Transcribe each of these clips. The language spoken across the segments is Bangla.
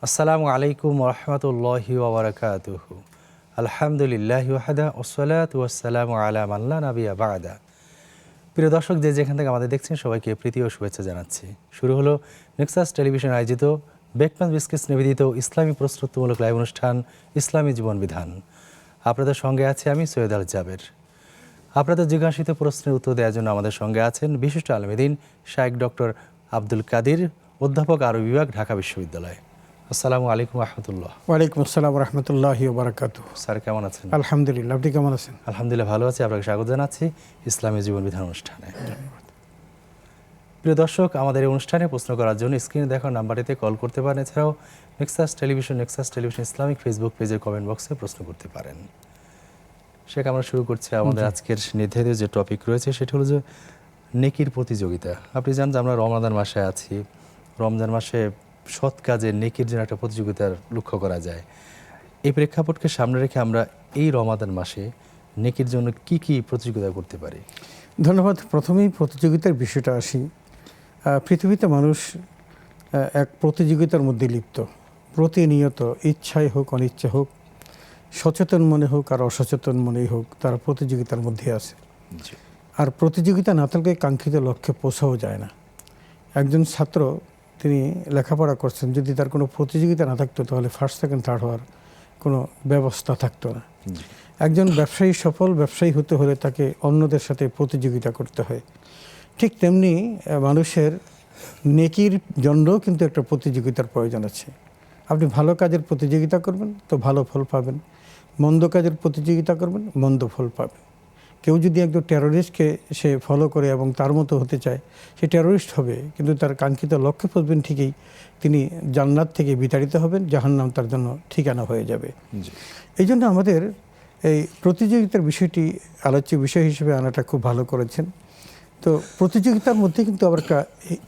আসসালামু আলাইকুম ওরহমতুল্লাহি ওবরাকাতুহু। আলহামদুলিল্লাহি ওয়াহদা ওয়াসসালাতু ওয়াসসালামু আলা মান লা নাবিয়্যা বা'দা। প্রিয় দর্শক, যে যেখান থেকে আমাদের দেখছেন সবাইকে প্রীতি ও শুভেচ্ছা জানাচ্ছি। শুরু হলো নেক্সাস টেলিভিশন আয়োজিত বেকম্যান বিস্কিটস নিবেদিত ইসলামী প্রস্তুতিমূলক লাইভ অনুষ্ঠান ইসলামী জীবন বিধান। আপনাদের সঙ্গে আছি আমি সৈয়দ আল জাবের। আপনাদের জিজ্ঞাসিত প্রশ্নের উত্তর দেওয়ার জন্য আমাদের সঙ্গে আছেন বিশিষ্ট আলেমদ্বীন শাইখ ডক্টর আব্দুল কাদির, অধ্যাপক আরবি বিভাগ, ঢাকা বিশ্ববিদ্যালয়। আসসালামু আলাইকুম রহমতুল্লাহ। ওয়ালাইকুম আসসালাম রহমতুল্লাহি ওয়া বারাকাতুহু। স্যার কেমন আছেন? আলহামদুলিল্লাহ, আপনি কেমন আছেন? আলহামদুলিল্লাহ ভালো আছি। আপনাকে স্বাগত জানাচ্ছি ইসলামী জীবন বিধান অনুষ্ঠানে। প্রিয় দর্শক, আমাদের এই অনুষ্ঠানে প্রশ্ন করার জন্য স্ক্রিনে দেখা নাম্বারটিতে কল করতে পারেন। এছাড়াও নেক্সাস টেলিভিশন ইসলামিক ফেসবুক পেজের কমেন্ট বক্সে প্রশ্ন করতে পারেন। শেখ, আমরা শুরু করছি। আমাদের আজকের নির্ধারিত যে টপিক রয়েছে সেটা হলো যে নেকির প্রতিযোগিতা। আপনি জানেন যে আমরা রমাদান মাসে আছি। রমজান মাসে সৎ কাজে নেকির জন্য একটা প্রতিযোগিতার লক্ষ্য করা যায়। এই প্রেক্ষাপটকে সামনে রেখে আমরা এই রমাদান মাসে নেকির জন্য কি কি প্রতিযোগিতা করতে পারি? ধন্যবাদ। প্রথমেই প্রতিযোগিতার বিষয়টা আসি। পৃথিবীতে মানুষ এক প্রতিযোগিতার মধ্যে লিপ্ত। প্রতিনিয়ত ইচ্ছাই হোক অনিচ্ছা হোক, সচেতন মনে হোক আর অসচেতন মনেই হোক, তারা প্রতিযোগিতার মধ্যে আছে। আর প্রতিযোগিতা না থাকলে কাঙ্ক্ষিত লক্ষ্যে পৌঁছাও যায় না। একজন ছাত্র, তিনি লেখাপড়া করছেন, যদি তার কোনো প্রতিযোগিতা না থাকতো তাহলে ফার্স্ট সেকেন্ড থার্ড হওয়ার কোনো ব্যবস্থা থাকতো না। একজন ব্যবসায়ী সফল ব্যবসায়ী হতে হলে তাকে অন্যদের সাথে প্রতিযোগিতা করতে হয়। ঠিক তেমনি মানুষের নেকির জন্যও কিন্তু একটা প্রতিযোগিতার প্রয়োজন আছে। আপনি ভালো কাজের প্রতিযোগিতা করবেন তো ভালো ফল পাবেন, মন্দ কাজের প্রতিযোগিতা করবেন মন্দ ফল পাবেন। কেউ যদি একজন টেরোরিস্টকে সে ফলো করে এবং তার মতো হতে চায়, সে টেরোরিস্ট হবে, কিন্তু তার কাঙ্ক্ষিত লক্ষ্যে পৌঁছবেন ঠিকই, তিনি জান্নাত থেকে বিতাড়িত হবেন, জাহান্নাম তার জন্য ঠিকানা হয়ে যাবে। এই জন্য আমাদের এই প্রতিযোগিতার বিষয়টি আলোচ্য বিষয় হিসেবে আনাটা খুব ভালো করেছেন। তো প্রতিযোগিতার মধ্যে কিন্তু আবার একটা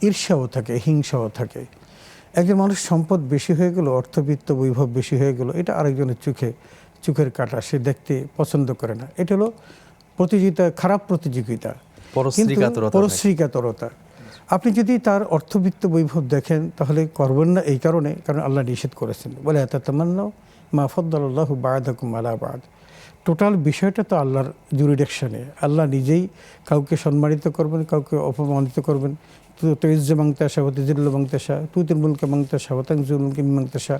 ঈর্ষাও থাকে, হিংসাও থাকে। একজন মানুষ সম্পদ বেশি হয়ে গেল, অর্থবিত্ত বৈভব বেশি হয়ে গেল, এটা আরেকজনের চোখের কাটা, সে দেখতে পছন্দ করে না। এটা হলো প্রতিযোগিতা, খারাপ প্রতিযোগিতা, পরশ্রীকাতরতা। আপনি যদি তার অর্থবিত্ত বৈভব দেখেন তাহলে করবেন না, এই কারণে, কারণ আল্লাহ নিষেধ করেছেন, বলে তাতামান্নাউ মা ফাদ্দালাল্লাহু বা'দাকুম আলা বা'দ। টোটাল বিষয়টা তো আল্লাহর জুরিডিকশনে। আল্লাহ নিজেই কাউকে সম্মানিত করবেন, কাউকে অপমানিত করবেন। তো ইজ্জু মাংতাসা হতে জিল্লু মাংতাসা, তুতিল মুলকে মাংতাসা হতাংজুল মুলকে মাংতাসা।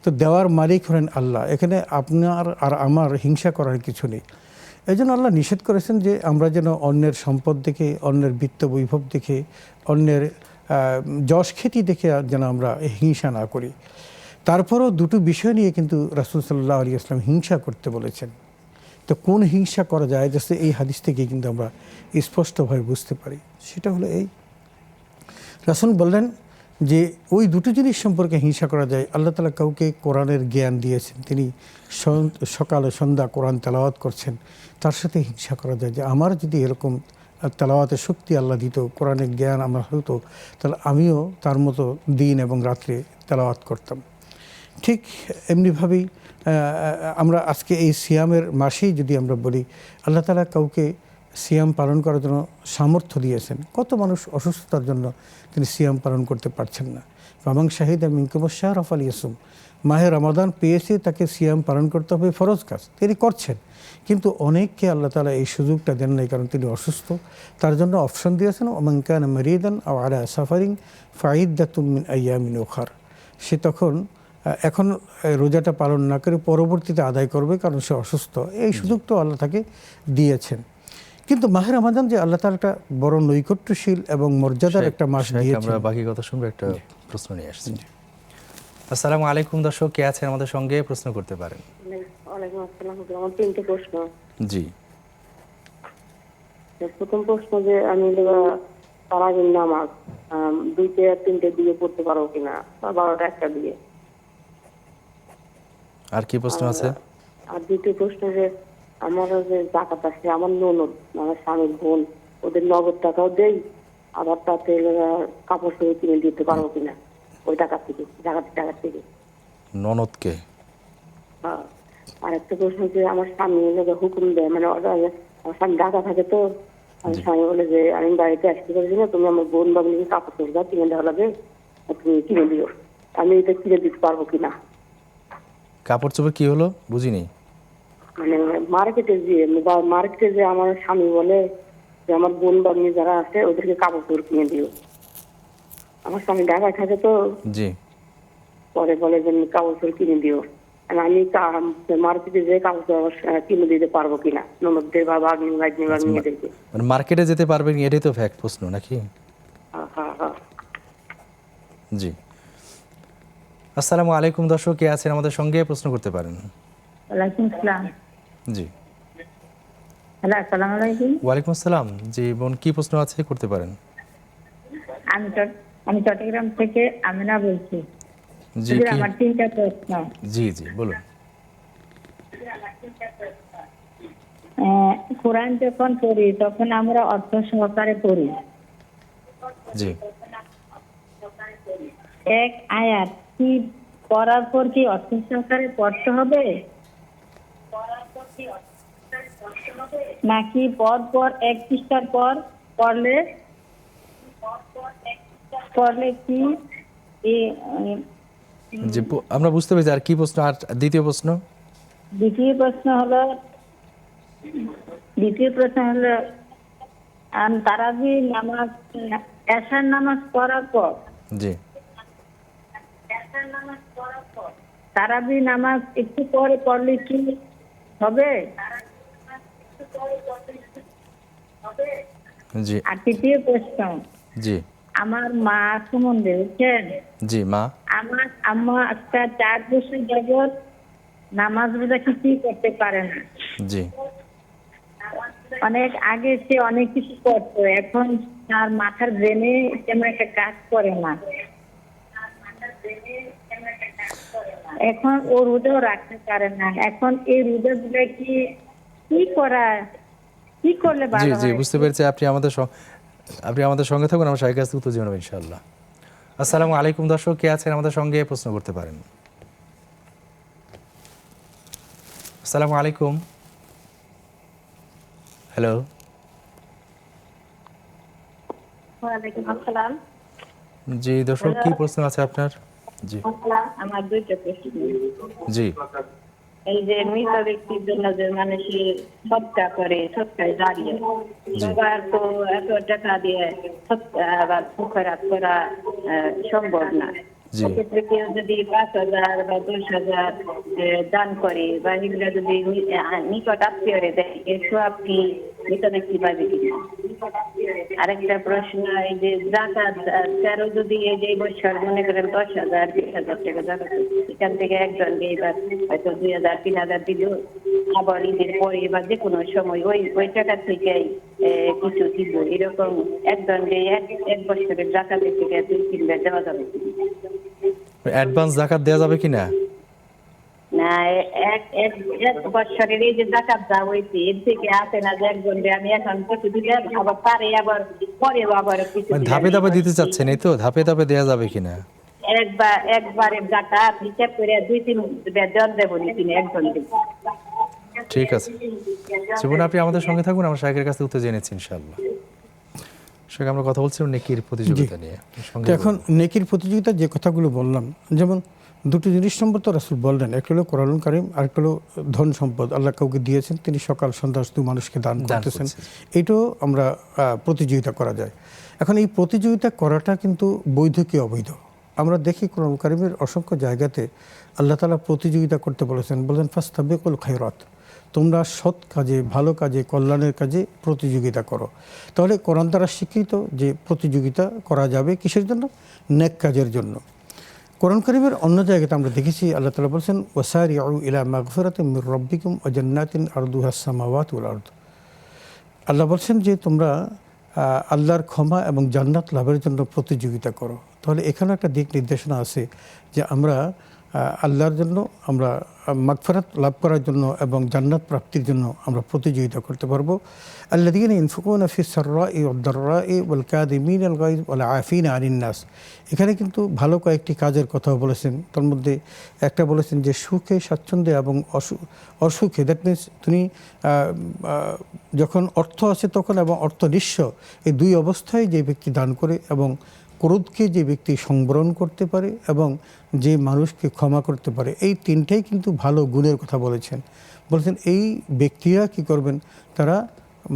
তো দেওয়ার মালিক হলেন আল্লাহ। এখানে আপনার আর আমার হিংসা করার কিছু নেই। এই জন্য আল্লাহ নিষেধ করেছেন যে আমরা যেন অন্যের সম্পদ দেখে, অন্যের বিত্ত বৈভব দেখে, অন্যের যশ খ্যাতি দেখে যেন আমরা হিংসা না করি। তারপরও দুটো বিষয় নিয়ে কিন্তু রাসূল সাল্লাল্লাহু আলাইহি ওয়াসাল্লাম হিংসা করতে বলেছেন। তো কোন হিংসা করা যায়, যাতে এই হাদিস থেকে কিন্তু আমরা স্পষ্টভাবে বুঝতে পারি। সেটা হলো এই, রাসূল বললেন যে ওই দুটো জিনিস সম্পর্কে হিংসা করা যায়। আল্লাহ তাআলা কাউকে কোরআনের জ্ঞান দিয়েছেন, তিনি সকালে সন্ধ্যা কোরআন তেলাওয়াত করছেন, তার সাথে হিংসা করা যায় যে আমার যদি এরকম তেলাওয়াতের শক্তি আল্লাহ দিত, কোরআনের জ্ঞান আমার হতো, তাহলে আমিও তার মতো দিন এবং রাত্রে তেলাওয়াত করতাম। ঠিক এমনিভাবেই আমরা আজকে এই সিয়ামের মাসেই যদি আমরা বলি, আল্লাহ তাআলা কাউকে সিয়াম পালন করার জন্য সামর্থ্য দিয়েছেন। কত মানুষ অসুস্থতার জন্য তিনি সিয়াম পালন করতে পারছেন না। ফামান শাহিদা মিনকুমুশ শাহরা ফালিয়াসুম। মাহে রমাদান পেয়েছে, তাকে সিয়াম পালন করতে হবে, ফরজ কাজ, তিনি করছেন। কিন্তু অনেককে আল্লাহ তাআলা এই সুযোগটা দেন নাই, কারণ তিনি অসুস্থ। তার জন্য অপশন দিয়েছেন, ওমান কানা মারিদান আও আলা সাফারিন ফাইদ্দাতুম মিন আইয়ামিন উখার। সে তখন এখন রোজাটা পালন না করে পরবর্তীতে আদায় করবে, কারণ সে অসুস্থ। এই সুযোগটা আল্লাহ তাকে দিয়েছেন। কিন্তু মাহে রমাদান যে আল্লাহ তাআলা একটা বড় নৈকট্যশীল এবং মর্যাদার একটা মাস দিয়েছেন। আমরা বাকি কথা শুনবো, একটা প্রশ্ন নিয়ে আসছি। আসসালামু আলাইকুম দর্শক, কে আছেন আমাদের সঙ্গে? প্রশ্ন করতে পারেন। ওয়ালাইকুম আসসালাম। আমার তিনটে প্রশ্ন। জি। প্রথম প্রশ্ন যে আমি তারাবির নামাজ 2টে আর 3টে দিয়ে পড়তে পারবো কিনা, বা 12টা 1টা দিয়ে। আর কি প্রশ্ন আছে? আর দ্বিতীয় প্রশ্ন যে আমার যে জাকাত আছে, আমার ননদ, আমার স্বামীর বোন, ওদের নগদ টাকাও দেই, আবার তাতে কাপড় চোপড় কিনে দিতে পারবো কিনা ওই টাকা থেকে, জাকাতের টাকা থেকে। ননদকে? হ্যাঁ। আর একটা প্রশ্ন যে আমার স্বামী হুকুম দেয়, মানে আমার স্বামী ঢাকা থাকে, তো আমার স্বামী বলে যে আমি বাড়িতে আসতে পারছি না, তুমি আমার বোন বাবুকে কাপড় চোপড় কিনে দেওয়া লাগে, তুমি কিনে দিও। আমি এটা কিনে দিতে পারবো কিনা। কাপড় চোপড় কি হলো বুঝিনি। মানে মার্কেটে যে আমার স্বামী বলে যে আমার বোন বা মেয়ে যারা আছে ওদেরকে কাপড় চোপড় কিনে দিও। আমার স্বামী ঢাকায় থাকে তো, জি পরে বলে যে কাপড় চোপড় কিনে দিও। আর আমি মার্কেটে যে কাপড় চোপড় কিনে দিতে পারবো কিনা ননদদের বা ভাগ্নি মেয়েদেরকে। মানে মার্কেটে যেতে পারবেন এটাই তো ফ্যাক্ট প্রশ্ন নাকি? হ্যাঁ হ্যাঁ হ্যাঁ। জি। আসসালামু আলাইকুম দর্শক, কে আছেন আমাদের সঙ্গে প্রশ্ন করতে পারেন। ওয়ালাইকুম সালাম। জি হ্যালো, আসসালামু আলাইকুম। ওয়ালাইকুম আসসালাম। জি বোন, কি প্রশ্ন আছে করতে পারেন। আমি চট্টগ্রাম থেকে আমিনা বলছি। জি হুজুর, কি? আমার 3টা প্রশ্ন। জি জি বলুন। কোরআন যখন পড়ি তখন আমরা অর্থ সহকারে পড়ি। জি এক আয়াত কি পড়ার পর কি অর্থ সহকারে পড়তে হবে, নাকি পর এক পৃষ্ঠার পর পড়লে কি জি আমরা বুঝতে পেরেছি। আর কি প্রশ্ন? আর দ্বিতীয় প্রশ্ন? দ্বিতীয় প্রশ্ন হলো তারাবি নামাজ, এশার নামাজ পড়ার পর জি তারাবি নামাজ একটু পরে পড়লে কি হবে? জি আর তৃতীয় প্রশ্ন, জি আমার মা সম্বন্ধে বুঝছেন, জি মা আমার আম্মা একটা 4 বছর যাবৎ নামাজ রোজা কিছুই করতে পারে না। জি অনেক আগে সে অনেক কিছু করতো, এখন তার মাথার ব্রেনে তেমন একটা কাজ করে না। এখন ও রোজাও রাখতে পারে না। এখন এই রোজা গুলো কি করলে জি ভালো জি হয়? বুঝতে পেরেছি। আপনি আমাদের সঙ্গে থাকুন, আমরা শারীরিক কাছ থেকে উত্তর জানাবো ইনশাআল্লাহ। আসসালামু আলাইকুম দর্শক, কে আছেন আমাদের সঙ্গে প্রশ্ন করতে পারেন। আসসালামু আলাইকুম। হ্যালো। ওয়ালাইকুম আসসালাম। জি দর্শক, কি প্রশ্ন আছে আপনার? জি আমার 2টা প্রশ্ন। জি এই যে মৃত ব্যক্তির জন্য যে মানুষের সৎকার করে, সৎকারে দাঁড়িয়ে সবার তো এত টাকা দিয়ে আবার পুকুরাত করা সম্ভব না। জি সেক্ষেত্রে কেউ যদি 5,000 বা 10,000 দান করে বা এগুলো যদি নিকট আত্মীয়রে দেয়, এর সব কি মৃত ব্যক্তি পাবে কিনা? আরেকটা প্রশ্ন, এই যে জাকাত তেরো যদি এই যে বছর মনে করেন 10,000 20,000 টাকা জাকাত, এখান থেকে একজন এবার হয়তো 2,000 3,000 দিল, আবার ঈদের পরে বা যে কোনো সময় ওই টাকা থেকে কিছু দিব, এরকম একজন যে এক বছরের জাকাতের থেকে 2-3 বার দেওয়া যাবে কিনা? অ্যাডভান্স জাকাত দেওয়া যাবে কিনা? না, এক বছরের এই যে জাকাত দেওয়া হয়েছে এর থেকে আসে না যে একজন আমি এখন কিছু দিলাম, আবার পারে আবার পরেও আবার কিছু মানে ধাপে ধাপে দিতে চাচ্ছেন, এই তো ধাপে ধাপে দেওয়া যাবে কিনা? একবারের জাকাত হিসাব করে 2-3 বার দেবো কিনা একজন? ঠিক আছে জীবন, আপনি আমাদের সঙ্গে থাকুন, আমরা শাইখের কাছে উত্তর জেনেছি ইনশাআল্লাহ। শাইখ, আমরা কথা বলছিলাম নেকির প্রতিযোগিতা নিয়ে। তো এখন নেকির প্রতিযোগিতা যে কথাগুলো বললাম, যেমন দুটো জিনিস সম্পর্কে রাসূল বললেন, একটা হলো কোরআনুল কারীম, আর একটা হলো ধন সম্পদ আল্লাহ কাউকে দিয়েছেন, তিনি সকাল সন্ধ্যা শুধু মানুষকে দান করতেছেন। এটাও আমরা প্রতিযোগিতা করা যায়। এখন এই প্রতিযোগিতা করাটা কিন্তু বৈধ কি অবৈধ? আমরা দেখি কোরআনুল কারীমের অসংখ্য জায়গাতে আল্লাহ তাআলা প্রতিযোগিতা করতে বলেছেন, বলেন ফাস্তাবিকুল খায়রাত, তোমরা সৎ কাজে, ভালো কাজে, কল্যাণের কাজে প্রতিযোগিতা করো। তাহলে কোরআন দ্বারা স্বীকৃত যে প্রতিযোগিতা করা যাবে কিসের জন্য? নেক কাজের জন্য। কোরআন কারীমের অন্য জায়গাতে আমরা দেখেছি আল্লাহ তাআলা বলেছেন ওয়াসারিউ ইলা মাগফিরাতিন মির রাব্বিকুম ওয়া জান্নাতিন আরদুহাস সামাওয়াতু ওয়াল আরদ। আল্লাহ বলছেন যে তোমরা আল্লাহর ক্ষমা এবং জান্নাত লাভের জন্য প্রতিযোগিতা করো। তাহলে এখানে একটা দিক নির্দেশনা আছে যে আমরা আল্লাহর জন্য, আমরা মাগফিরাত লাভ করার জন্য এবং জান্নাত প্রাপ্তির জন্য আমরা প্রতিযোগিতা করতে পারবো। আল্লাযীনা ইনফিকুনা ফিস সাররাই ওয়াদ দাররাই ওয়াল কাযিমিনাল গায়জ ওয়াল আফিনা আনিন নাস। এখানে কিন্তু ভালো কয়েকটি কাজের কথা বলেছেন। তার মধ্যে একটা বলেছেন যে সুখে, স্বাচ্ছন্দ্যে এবং অসুখে, দ্যাট মিনস তুমি যখন অর্থ আছে তখন এবং অর্থ নিঃস্ব, এই দুই অবস্থায় যে ব্যক্তি দান করে এবং ক্রোধকে যে ব্যক্তি সংবরণ করতে পারে এবং যে মানুষকে ক্ষমা করতে পারে, এই তিনটাই কিন্তু ভালো গুণের কথা বলেছেন। বলছেন এই ব্যক্তিরা কি করবেন, তারা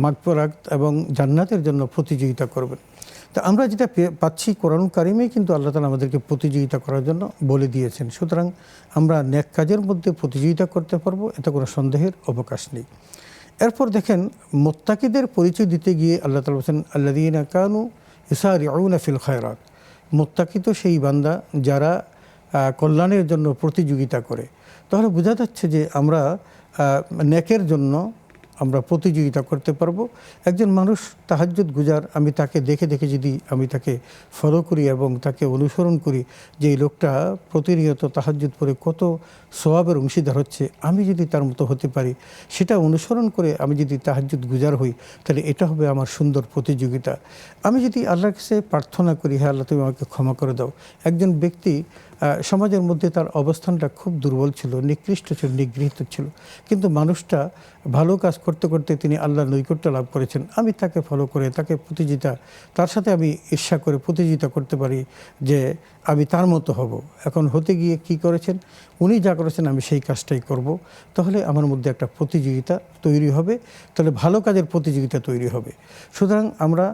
মাগফিরাত এবং জান্নাতের জন্য প্রতিযোগিতা করবেন। তা আমরা যেটা পাচ্ছি কোরআন কারিমে কিন্তু আল্লাহ তাআলা আমাদেরকে প্রতিযোগিতা করার জন্য বলে দিয়েছেন। সুতরাং আমরা নেক কাজের মধ্যে প্রতিযোগিতা করতে পারবো, এতে কোনো সন্দেহের অবকাশ নেই। এরপর দেখেন মুত্তাকিদের পরিচয় দিতে গিয়ে আল্লাহ তাআলা বলেছেন আল্লাযীনা কানু ইউসারিউনা ফিল খায়রাত। মুত্তাকি তো সেই বান্দা যারা কল্যাণের জন্য প্রতিযোগিতা করে। তাহলে বোঝা যাচ্ছে যে আমরা নেকের জন্য আমরা প্রতিযোগিতা করতে পারবো। একজন মানুষ তাহাজ্জুদ গুজার, আমি তাকে দেখে দেখে যদি আমি তাকে ফলো করি এবং তাকে অনুসরণ করি যে এই লোকটা প্রতিনিয়ত তাহাজ্জুদ পড়ে কত সওয়াবের অংশীদার হচ্ছে, আমি যদি তার মতো হতে পারি, সেটা অনুসরণ করে আমি যদি তাহাজ্জুদ গুজার হই, তাহলে এটা হবে আমার সুন্দর প্রতিযোগিতা। আমি যদি আল্লাহর কাছে প্রার্থনা করি, হ্যাঁ আল্লাহ তুমি আমাকে ক্ষমা করে দাও। একজন ব্যক্তি সমাজের মধ্যে তার অবস্থানটা খুব দুর্বল ছিল, নিকৃষ্ট ছিল, নিগৃহীত ছিল, কিন্তু মানুষটা ভালো কাজ করতে করতে তিনি আল্লাহর নৈকট্য লাভ করেছেন। আমি তাকে ফলো করে তাকে প্রতিযোগিতা, তার সাথে আমি ঈর্ষা করে প্রতিযোগিতা করতে পারি যে আমি তার মতো হব। এখন হতে গিয়ে কি করেছেন, উনি যা করেছেন আমি সেই কাজটাই করব, তাহলে আমার মধ্যে একটা প্রতিযোগিতা তৈরি হবে, তাহলে ভালো কাজের প্রতিযোগিতা তৈরি হবে। সুতরাং আমরা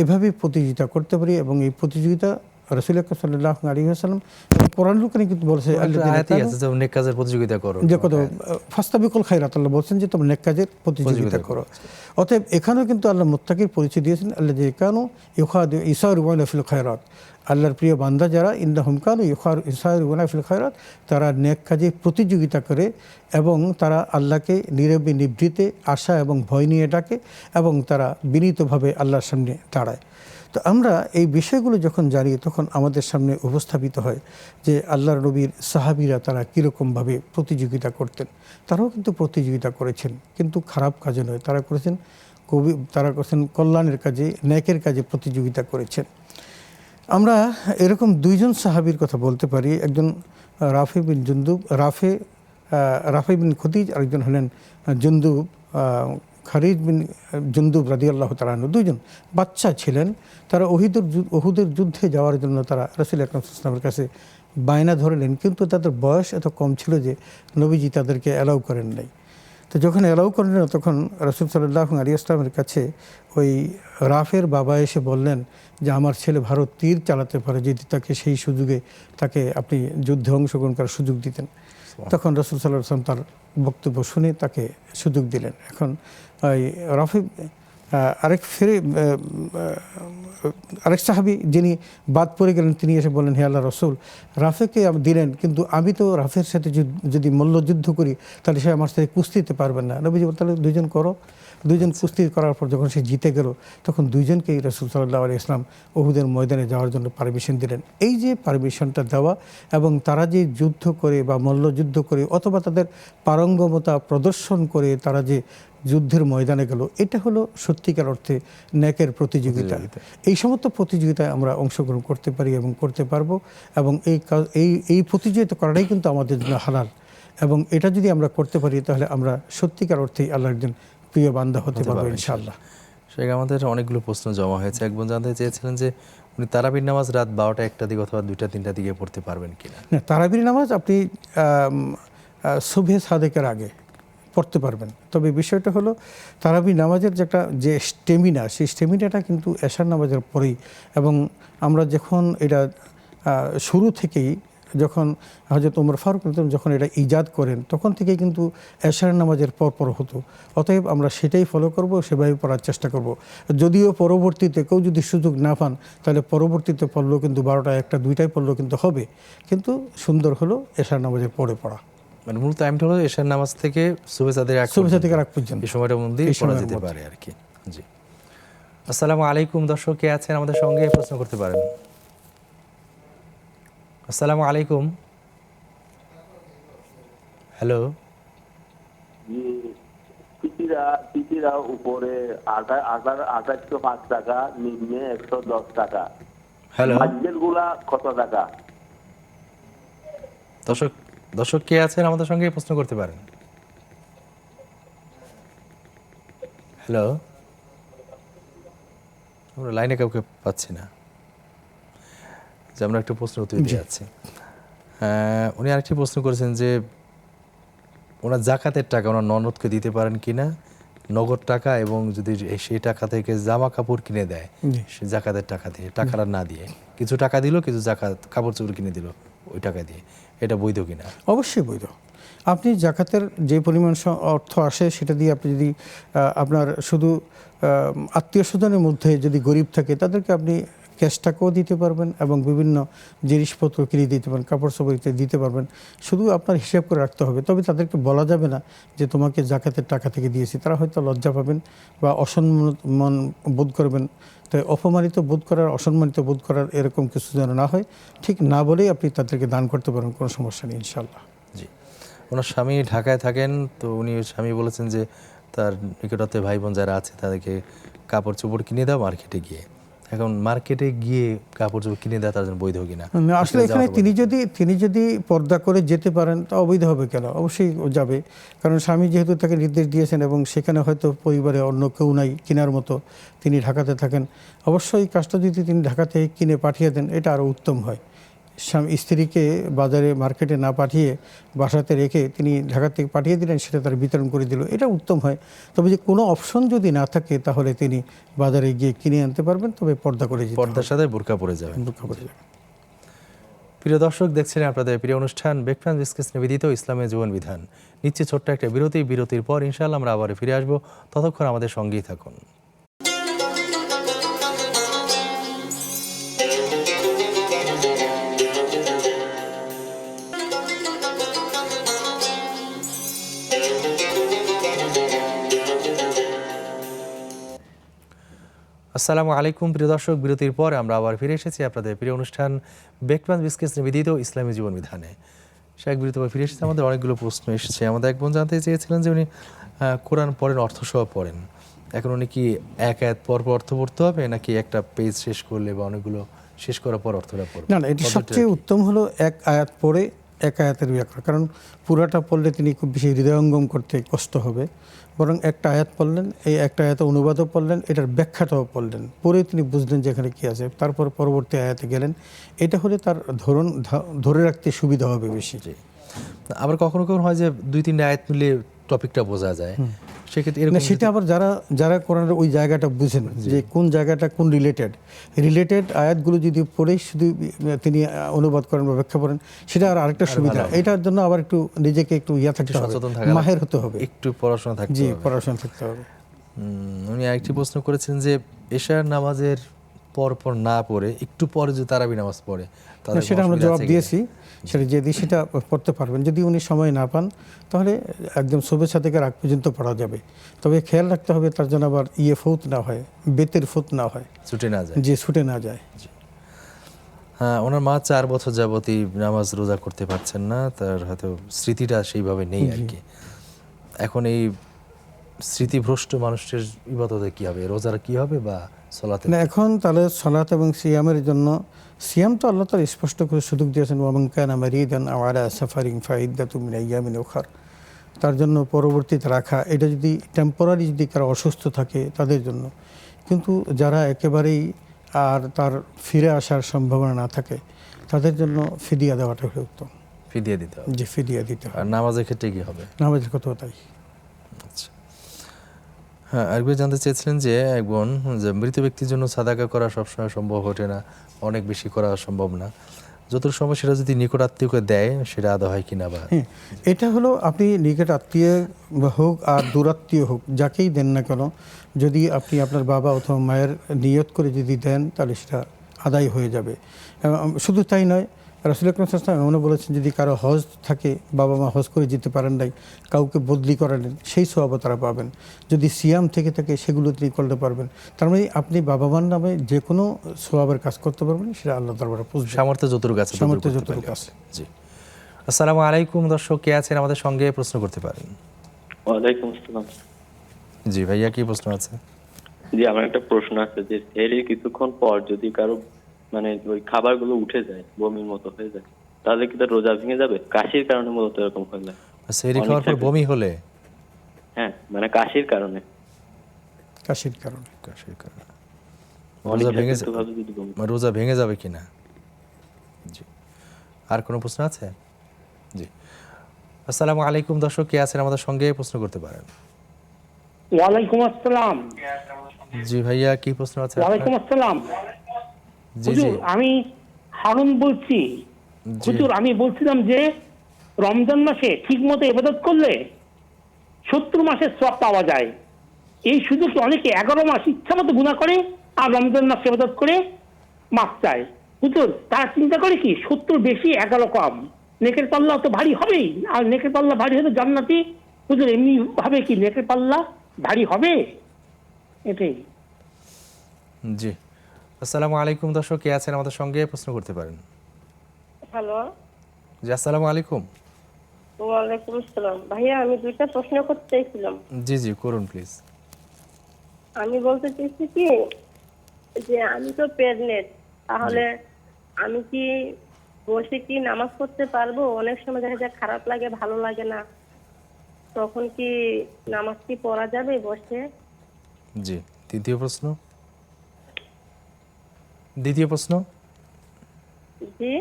এভাবেই প্রতিযোগিতা করতে পারি এবং এই প্রতিযোগিতা রাসূল আকরাম সাল্লাল্লাহু আলাইহি ওয়াসাল্লাম কোরআনুল কারীম কিন্তু বলেছে নেক কাজের প্রতিযোগিতা করো, যে কত ফাস্তাবিকুল খায়রাত, আল্লাহ বলছেন যে তোমরা নেক কাজের প্রতিযোগিতা করো। অতএব এখানেও কিন্তু আল্লাহ মুত্তাকির পরিচয় দিয়েছেন, আল্লাযী কানু ইউসারিউনা ফিল খায়রাত। আল্লাহর প্রিয় বান্দা যারা, ইন্নাহুম কানু ইউসারিউনা ফিল খায়রাত, তারা নেক কাজে প্রতিযোগিতা করে এবং তারা আল্লাহকে নীরবে নিভৃতে আশা এবং ভয় নিয়ে ডাকে এবং তারা বিনীতভাবে আল্লাহর সামনে দাঁড়ায়। তো আমরা এই বিষয়গুলো যখন জানি তখন আমাদের সামনে উপস্থাপিত হয় যে আল্লাহর নবীর সাহাবীরা তারা কীরকমভাবে প্রতিযোগিতা করতেন। তারাও কিন্তু প্রতিযোগিতা করেছেন, কিন্তু খারাপ কাজে নয়, তারা করেছেন কল্যাণের কাজে, নেকের কাজে প্রতিযোগিতা করেছেন। আমরা এরকম দুইজন সাহাবীর কথা বলতে পারি, একজন রাফে বিন জুন্দুব, রাফে বিন খদিজ, আরেকজন হলেন জুন্দুব খারিজ বিন জুন্দুব রাদিয়াল্লাহু তাআলা আনহু। দুইজন বাচ্চা ছিলেন, তারা উহুদের যুদ্ধে যাওয়ার জন্য তারা রাসূল আকরাম সাল্লাল্লাহু আলাইহি ওয়াসাল্লামের কাছে বায়না ধরলেন, কিন্তু তাদের বয়স এত কম ছিল যে নবীজি তাদেরকে অ্যালাউ করেন নাই। তো যখন অ্যালাউ করেন না, তখন রাসূল সাল্লাল্লাহু আলাইহি ওয়াসাল্লামের কাছে ওই রাফের বাবা এসে বললেন যে আমার ছেলে ভালো তীর চালাতে পারে, যদি তাকে সেই সুযোগে তাকে আপনি যুদ্ধে অংশগ্রহণ করার সুযোগ দিতেন। তখন রাসূল সাল্লাল্লাহু আলাইহি ওয়াসাল্লাম তার বক্তব্য শুনে তাকে সুযোগ দিলেন। এখন ওই রাফি আরেক সাহাবী যিনি বাদ পড়ে গেলেন, তিনি এসে বললেন, হে আল্লাহ রাসূল, রাফেকে দিলেন, কিন্তু আমি তো রাফের সাথে যদি মল্লযুদ্ধ করি তাহলে সে আমার সাথে কুস্তিতে পারবেন না। নবীজি বললেন, তাহলে দুইজন করো। দুইজন কুস্তি করার পর যখন সে জিতে গেল, তখন দুইজনকেই রাসূল সাল্লাল্লাহু আলাইহি ওয়াসাল্লাম উহুদের ময়দানে যাওয়ার জন্য পারমিশন দিলেন। এই যে পারমিশনটা দেওয়া এবং তারা যে যুদ্ধ করে বা মল্লযুদ্ধ করে অথবা তাদের পারঙ্গমতা প্রদর্শন করে তারা যে যুদ্ধের ময়দানে গেল, এটা হলো সত্যিকার অর্থে নেকের প্রতিযোগিতা। এই সমস্ত প্রতিযোগিতায় আমরা অংশগ্রহণ করতে পারি এবং করতে পারবো, এবং এই প্রতিযোগিতা করাটাই কিন্তু আমাদের জন্য হালাল, এবং এটা যদি আমরা করতে পারি তাহলে আমরা সত্যিকার অর্থেই আল্লাহর একজন প্রিয় বান্দা হতে পারবো ইনশাআল্লাহ। শেখ, আমাদের অনেকগুলো প্রশ্ন জমা হয়েছে। একজন জানতে চেয়েছিলেন যে উনি তারাবির নামাজ রাত 12টা 1টা দিকে অথবা 2টা 3টা দিকে পড়তে পারবেন কিনা। না, তারাবির নামাজ আপনি সুবহে সাদেকের আগে পড়তে পারবেন, তবে বিষয়টা হলো তারাবি নামাজের যে স্টেমিনা, সেই স্টেমিনাটা কিন্তু এশার নামাজের পরেই, এবং আমরা যখন এটা শুরু থেকেই, যখন হযরত ওমর ফারুক যখন এটা ইজাদ করেন তখন থেকেই কিন্তু এশার নামাজের পর হতো। অতএব আমরা সেটাই ফলো করব, সেভাবে পড়ার চেষ্টা করব। যদিও পরবর্তীতে কেউ যদি সুযোগ না পান তাহলে পরবর্তীতে পড়লেও কিন্তু 12টা 1টা 2টায় পড়লেও কিন্তু হবে, কিন্তু সুন্দর হলো এশার নামাজের পরে পড়া। মানে মূল টাইমটা হলো এশার নামাজ থেকে সুবহে সাদেকের আগ পর্যন্ত, এই সময়টার মধ্যে পড়া যেতে পারে আর কি। জি, আসসালামু আলাইকুম। দর্শক কে আছেন আমাদের সঙ্গে, প্রশ্ন করতে পারেন। আসসালামু আলাইকুম। হ্যালো। তিতিরা উপরে 2805 টাকা, নিম্নে 110 টাকা। হ্যালো, মাঝের গুলা কত টাকা? দর্শক কে আছেন আমাদের সঙ্গে, প্রশ্ন করতে পারেন। হ্যালো, আমরা লাইনে কাউকে পাচ্ছি না। যে আমরা একটা প্রশ্ন উত্তর দিয়ে যাচ্ছি। উনি আরেকটি প্রশ্ন করেছেন যে ওনার জাকাতের টাকা ওনার ননদকে দিতে পারেন কিনা, নগদ টাকা, এবং যদি সেই টাকা থেকে জামা কাপড় কিনে দেয় জি। সে জাকাতের টাকা দিয়ে, টাকাটা না দিয়ে কিছু টাকা দিল, কিছু জাকাত কাপড় চোপড় কিনে দিল ওই টাকা দিয়ে, এটা বৈধ কিনা? অবশ্যই বৈধ। আপনি জাকাতের যে পরিমাণ অর্থ আসে সেটা দিয়ে আপনি যদি আপনার শুধু আত্মীয় স্বজনের মধ্যে যদি গরিব থাকে তাদেরকে আপনি ক্যাশ টাকাও দিতে পারবেন এবং বিভিন্ন জিনিসপত্র কিনে দিতে পারবেন, কাপড় চোপড় দিতে পারবেন। শুধু আপনার হিসাব করে রাখতে হবে। তবে তাদেরকে বলা যাবে না যে তোমাকে জাকাতের টাকা থেকে দিয়েছি। তারা হয়তো লজ্জা পাবেন বা অসম্মান বোধ করবেন। তাই অপমানিত বোধ করার, অসম্মানিত বোধ করার এরকম কিছু যেন না হয়, ঠিক না বলেই আপনি তাদেরকে দান করতে পারেন, কোনো সমস্যা নেই ইনশাআল্লাহ। জি। ওনার স্বামী ঢাকায় থাকেন, তো উনি স্বামী বলেছেন যে তার নিকটত্বে ভাই বোন যারা আছে তাদেরকে কাপড় চোপড় কিনে দাও মার্কেটে গিয়ে। এখন মার্কেটে গিয়ে কাপড় চোপড় কিনে দেওয়া তার জন্য বৈধ কিনা? আসলে এখানে তিনি যদি পর্দা করে যেতে পারেন তা অবৈধ হবে কেন? অবশ্যই যাবে, কারণ স্বামী যেহেতু তাকে নির্দেশ দিয়েছেন এবং সেখানে হয়তো পরিবারে অন্য কেউ নাই কেনার মতো, তিনি ঢাকাতে থাকেন, অবশ্যই কাজটা যদি তিনি ঢাকা থেকে কিনে পাঠিয়ে দেন এটা আরও উত্তম হয়। স্ত্রীকে বাজারে মার্কেটে না পাঠিয়ে বাসাতে রেখে তিনি ঢাকা থেকে পাঠিয়ে দিলেন, সেটা তার বিতরণ করে দিল, এটা উত্তম হয়। তবে যে কোনো অপশন যদি না থাকে তাহলে তিনি বাজারে গিয়ে কিনে আনতে পারবেন, তবে পর্দা করে যেতে হবে। পর্দার সাথে বোরকা পরে যাবে। বোরকা পরে যাবেন। প্রিয় দর্শক, দেখছেন আপনাদের প্রিয় অনুষ্ঠান ব্রেকফাস্ট বিস্কিটস নিবেদিত ইসলামের জীবন বিধান। নিচ্ছে ছোট্ট একটা বিরতির পর ইনশাআল্লাহ আমরা আবার ফিরে আসবো। ততক্ষণ আমাদের সঙ্গেই থাকুন। আসসালামু আলাইকুম প্রিয় দর্শক, বিরতির পর আমরা আবার ফিরে এসেছি আপনাদের প্রিয় অনুষ্ঠান ব্রেকফাস্ট বিস্কিটস নিবেদিত ইসলামী জীবন বিধানে। শেখ বিরতির পর ফিরে এসেছে। আমাদের অনেকগুলো প্রশ্ন এসেছে। আমাদের এক বোন জানতে চেয়েছিলেন যে উনি কোরআন পড়েন, অর্থ সহ পড়েন, এখন উনি কি এক আয়াত পর পর অর্থ পড়তে হবে নাকি একটা পেজ শেষ করলে বা অনেকগুলো শেষ করার পর অর্থটা পড়বে? না, এটি সবচেয়ে উত্তম হলো এক আয়াত পড়ে এক আয়াতের ব্যাখ্যা, কারণ পুরাটা পড়লে তিনি খুব বেশি হৃদয়ঙ্গম করতে কষ্ট হবে। বরং একটা আয়াত পড়লেন, এই একটা আয়াতে অনুবাদও পড়লেন, এটার ব্যাখ্যাটাও পড়লেন, পরে তিনি বুঝলেন যে এখানে কী আছে, তারপর পরবর্তী আয়াতে গেলেন। এটা হলে তার ধরে রাখতে সুবিধা হবে বেশি। আবার কখনো কখনো হয় যে 2-3 আয়াত মিলে টপিকটা বোঝা যায়, সেক্ষেত্রে এরকম সেটা আবার যারা কোরআনের ওই জায়গাটা বুঝেন যে কোন জায়গাটা কোন রিলেটেড আয়াতগুলো যদি পড়ে শুধু তিনি অনুবাদ করেন বা ব্যাখ্যা করেন, সেটা আর আরেকটা সুবিধা। এটার জন্য আবার একটু নিজেকে একটু থাকতে হবে, মাহের হতে হবে, একটু পড়াশোনা থাকতে হবে। জি, পড়াশোনা থাকতে হবে। উনি আরেকটি প্রশ্ন করেছেন যে এশার নামাজের পর না পড়ে একটু পরে যে তারাবি নামাজ পড়ে, সেটা আমরা জবাব দিয়েছি। সেটা যদি সেটা পড়তে পারবেন, যদি উনি সময় না পান তাহলে একদম শুভেচ্ছা থেকে আগ পর্যন্ত পড়া যাবে। তবে খেয়াল রাখতে হবে তার জন্য আবার ফৌত না হয়, বেতের ফৌত না হয়, ছুটে না যায়। যে ছুটে না যায়। হ্যাঁ, ওনার মা 4 বছর যাবতই নামাজ রোজা করতে পারছেন না, তার হয়তো স্মৃতিটা সেইভাবে নেই আর কি। এখন এই স্মৃতিভ্রষ্ট মানুষের ইবাদতে কি হবে, রোজার কি হবে বা সালাতে? না, এখন তাহলে সালাত এবং সিয়ামের জন্য, সিয়াম তো আল্লাহ তাআলা স্পষ্ট করে সুযোগ দিয়েছেন, ওয়া মান কানা মারিদান আও আলা সাফারিন ফাইদ্দাতুম মিন আইয়ামিন উখর, তার জন্য পরবর্তীতে রাখা। এটা যদি টেম্পোরারি যদি কারো অসুস্থ থাকে তাদের জন্য, কিন্তু যারা একেবারেই আর তার ফিরে আসার সম্ভাবনা না থাকে তাদের জন্য ফিদিয়া দেওয়াটা হলো উত্তম। ফিদিয়া দিতে হবে। যে ফিদিয়া দিতে হবে। আর নামাজের ক্ষেত্রে কি হবে? নামাজের কথা তাই। আচ্ছা, হ্যাঁ, আরেকবার জানতে চেয়েছিলেন যে এক বোন, যে মৃত ব্যক্তির জন্য সাদাকা করা সবসময় সম্ভব ওঠে না, অনেক বেশি করা সম্ভব না, যতটুকু সময় সেটা যদি নিকট আত্মীয়কে দেয় সেটা আদা হয় কিনা? বা এটা হলো আপনি নিকট আত্মীয় হোক আর দূরাত্মীয় হোক, যাকেই দেন না কেন, যদি আপনি আপনার বাবা অথবা মায়ের নিয়ত করে যদি দেন তাহলে সেটা আদায় হয়ে যাবে। শুধু তাই নয়, রাসূল আকরাম সাল্লাল্লাহু আলাইহি ওয়াসাল্লাম এমনও বলেছেন, যদি কারো হজ থাকে, বাবা মা হজ করে যেতে পারেন নাই, কাউকে বদলি করালেন, সেই সওয়াব তারা পাবেন। যদি সিয়াম থেকে থাকে সেগুলো তিনি করতে পারবেন। তার মানে আপনি বাবা মার নামে যে কোনো সওয়াবের কাজ করতে পারবেন, সেটা আল্লাহ দরবারে পৌঁছবে। সামর্থ্য যতটুকু আছে। সামর্থ্য যতটুকু আছে। জি। আসসালামু আলাইকুম দর্শক, কে আছেন আমাদের সঙ্গে? প্রশ্ন করতে পারেন। ওয়ালাইকুম আসসালাম। জি ভাইয়া, কি প্রশ্ন আছে? জি, আমার একটা প্রশ্ন আছে যে সেহরির কিছুক্ষণ পর যদি কারো মানে ওই খাবারগুলো উঠে যায়, বমির মতো হয়ে যায়, তাহলে কি তার রোজা ভেঙে যাবে? কাশির কারণে মূলত এরকম হয়ে যায়। সেহরি খাওয়ার পর বমি হলে? হ্যাঁ, মানে কাশির কারণে। কাশির কারণে। রোজা ভেঙে যাবে কিনা? জি, আর কোনো প্রশ্ন আছে? জি, আসসালামু আলাইকুম। দর্শক কে আছেন আমাদের সঙ্গে, প্রশ্ন করতে পারেন। ওয়ালাইকুম আসসালাম। জি ভাইয়া, কি প্রশ্ন আছে ওয়ালাইকুম আপনার? আসসালাম। জি জি হুজুর, আমি হারুন বলছি। জি হুজুর, আমি বলছিলাম যে রমজান মাসে ঠিক মতো ইবাদত করলে 70 মাসের সওয়াব পাওয়া যায়। এই সুযোগ অনেকে 11 মাস ইচ্ছা মতো গুনাহ করে আর রমজান মাসে ইবাদত করে মাফ চায়। হুজুর, তারা চিন্তা করে কি 70 বেশি 11 কম, নেকের পাল্লা তো ভারী হবেই, আর নেকের পাল্লা ভারী হলে জান্নাতি। হুজুর, এমনি ভাবে কি নেকের পাল্লা ভারী হবে? এটাই। জি, আসসালামু আলাইকুম। দর্শক কে আছেন আমাদের সঙ্গে, প্রশ্ন করতে পারেন। হ্যালো, জি, আসসালামু আলাইকুম। ওয়ালাইকুম আসসালাম। ভাইয়া, আমি দুইটা প্রশ্ন করতে চাইছিলাম। জি জি, করুন প্লিজ। আমি বলতে চাইছি কি যে আমি তো প্রেগনেন্ট, তাহলে আমি কি বসে কি নামাজ পড়তে পারবো? অনেক সময় দেখা যায় খারাপ লাগে, ভালো লাগে না, তখন কি নামাজ কি পড়া যাবে বসে? জি, দ্বিতীয় প্রশ্ন। দ্বিতীয় প্রশ্ন। জি,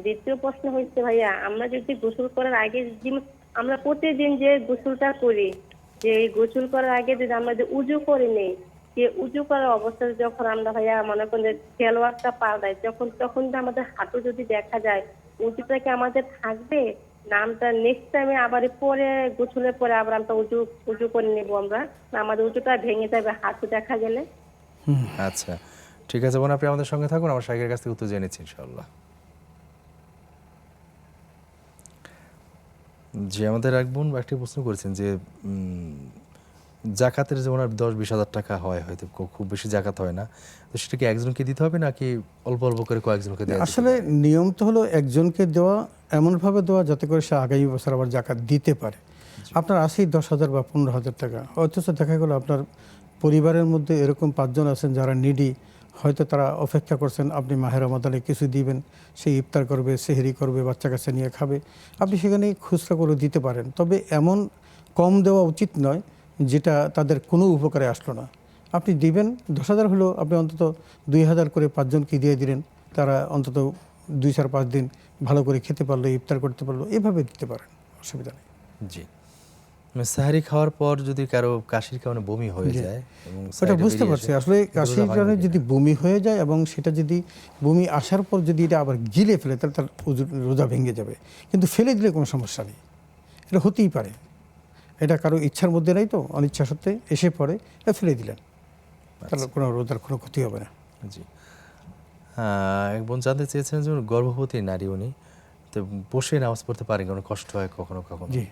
দ্বিতীয় প্রশ্ন হচ্ছে ভাইয়া, আমরা যদি গোসল করার আগে যদি আমরা প্রতিদিন যে গোসলটা করি, যে এই গোসল করার আগে যদি আমরা যে উজু করে নেই, যে উজু করার অবস্থায় যখন আমরা ভাইয়া মনে করেন যে খেলোয়াড়টা পা দেয়, তখন যে আমাদের হাঁটু যদি দেখা যায়, উজুটা কি আমাদের থাকবে না আমরা নেক্সট টাইমে আবার পরে গোসলের পরে আবার আমরা উজু করে নেবো আমরা, না আমাদের উজুটা ভেঙে যাবে হাঁটু দেখা গেলে? আচ্ছা, ঠিক আছে বোন, আপনি আমাদের সঙ্গে থাকুন, আমার শাইখের কাছ থেকে উত্তর জেনে নিচ্ছি ইনশাআল্লাহ। জি, আমাদের এক বোন একটি প্রশ্ন করেছেন যে জাকাতের যে ওনার 10-20 হাজার টাকা হয়, হয়তো খুব বেশি জাকাত হয় না, তো সেটা কি একজনকে দিতে হবে নাকি অল্প অল্প করে কয়েকজনকে দেওয়া যেতে আসলে পারে? নিয়ম তো হলো একজনকে দেওয়া, এমনভাবে দেওয়া যাতে করে সে আগামী বছর আবার জাকাত দিতে পারে। আপনার 10,000 বা 15,000 টাকা, অথচ দেখা গেলো আপনার পরিবারের মধ্যে এরকম 5 জন আছেন যারা নিডি, হয়তো তারা অপেক্ষা করছেন আপনি মাহে রমাদানে কিছু দিবেন, সে ইফতার করবে, সেহরি করবে, বাচ্চা কাছে নিয়ে খাবে, আপনি সেখানে খুচরা করে দিতে পারেন। তবে এমন কম দেওয়া উচিত নয় যেটা তাদের কোনো উপকারে আসলো না। আপনি দিবেন 10,000 হলো, আপনি অন্তত 2,000 করে 5 জনকে দিয়ে দিলেন, তারা অন্তত 2-4-5 দিন ভালো করে খেতে পারলো, ইফতার করতে পারলো, এভাবে দিতে পারেন, অসুবিধা নেই। জি, সাহারি খাওয়ার পর যদি কারো কাশির কারণে বমি হয়ে যায় এবং ওটা সাইডে বুঝতে বেরিয়ে পারছি, আসে, আসলে এটা রোজা কাশির ভাঙবে কারণে কিনা? যদি বমি হয়ে যায় এবং সেটা যদি বমি আসার পর যদি এটা আবার গিলে ফেলে, তাহলে তার রোজা ভেঙে যাবে। কিন্তু ফেলে দিলে কোনো সমস্যা নেই, এটা হতেই পারে, এটা কারো ইচ্ছার মধ্যে নাই, তো অনিচ্ছা সত্ত্বে এসে পড়ে, এটা ফেলে দিলেন, তাহলে কোনো রোজার কোনো ক্ষতি হবে না। জি, এক বোন জানতে চেয়েছেন যে গর্ভবতী নারী, উনি তো বসে নামাজ পড়তে পারেন, কোনো কষ্ট হয় কখনো কখনো জি,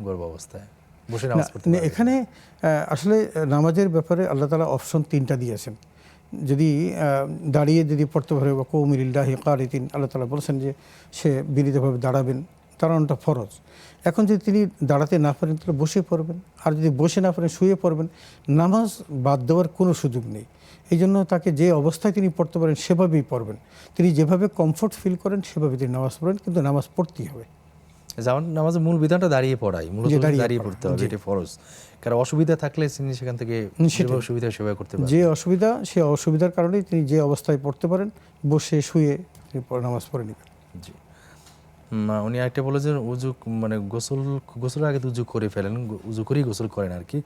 গর্ভ অবস্থায় বসে নামাজ পড়তে না, পারেন? এখানে আসলে নামাজের ব্যাপারে আল্লাহ তাআলা অপশন 3টা দিয়েছেন। যদি দাঁড়িয়ে যদি পড়তে পারে, বা কৌমিল্লাহি কারিতিন, আল্লাহ তাআলা বলেছেন যে সে বিনীতভাবে দাঁড়াবেন, দাঁড়ানোটা ফরজ। এখন যদি তিনি দাঁড়াতে না পারেন তাহলে বসে পড়বেন, আর যদি বসে না পারেন শুয়ে পড়বেন, নামাজ বাদ দেওয়ার কোনো সুযোগ নেই। এই জন্য তাকে যে অবস্থায় তিনি পড়তে পারেন সেভাবেই পড়বেন, তিনি যেভাবে কমফোর্ট ফিল করেন সেভাবে তিনি নামাজ পড়েন, কিন্তু নামাজ পড়তেই হবে। যেমন নামাজের মূল বিধানটা দাঁড়িয়ে পড়াই, মূলত দাঁড়িয়ে পড়তে হবে, জি। এটা ফরজ। কারণ অসুবিধা থাকলে তিনি সেখান থেকে যেভাবে সুবিধা সেভাবে করতে পারবেন। যে অসুবিধা, সে অসুবিধার কারণেই তিনি যে অবস্থায় পড়তে পারেন, বসে শুয়ে তিনি নামাজ পড়ে নেবেন। জি, উনি একটা বলেছেন উজু মানে গোসলের আগে তো উজু করে ফেলেন, উজু করেই গোসল করেন আর কি,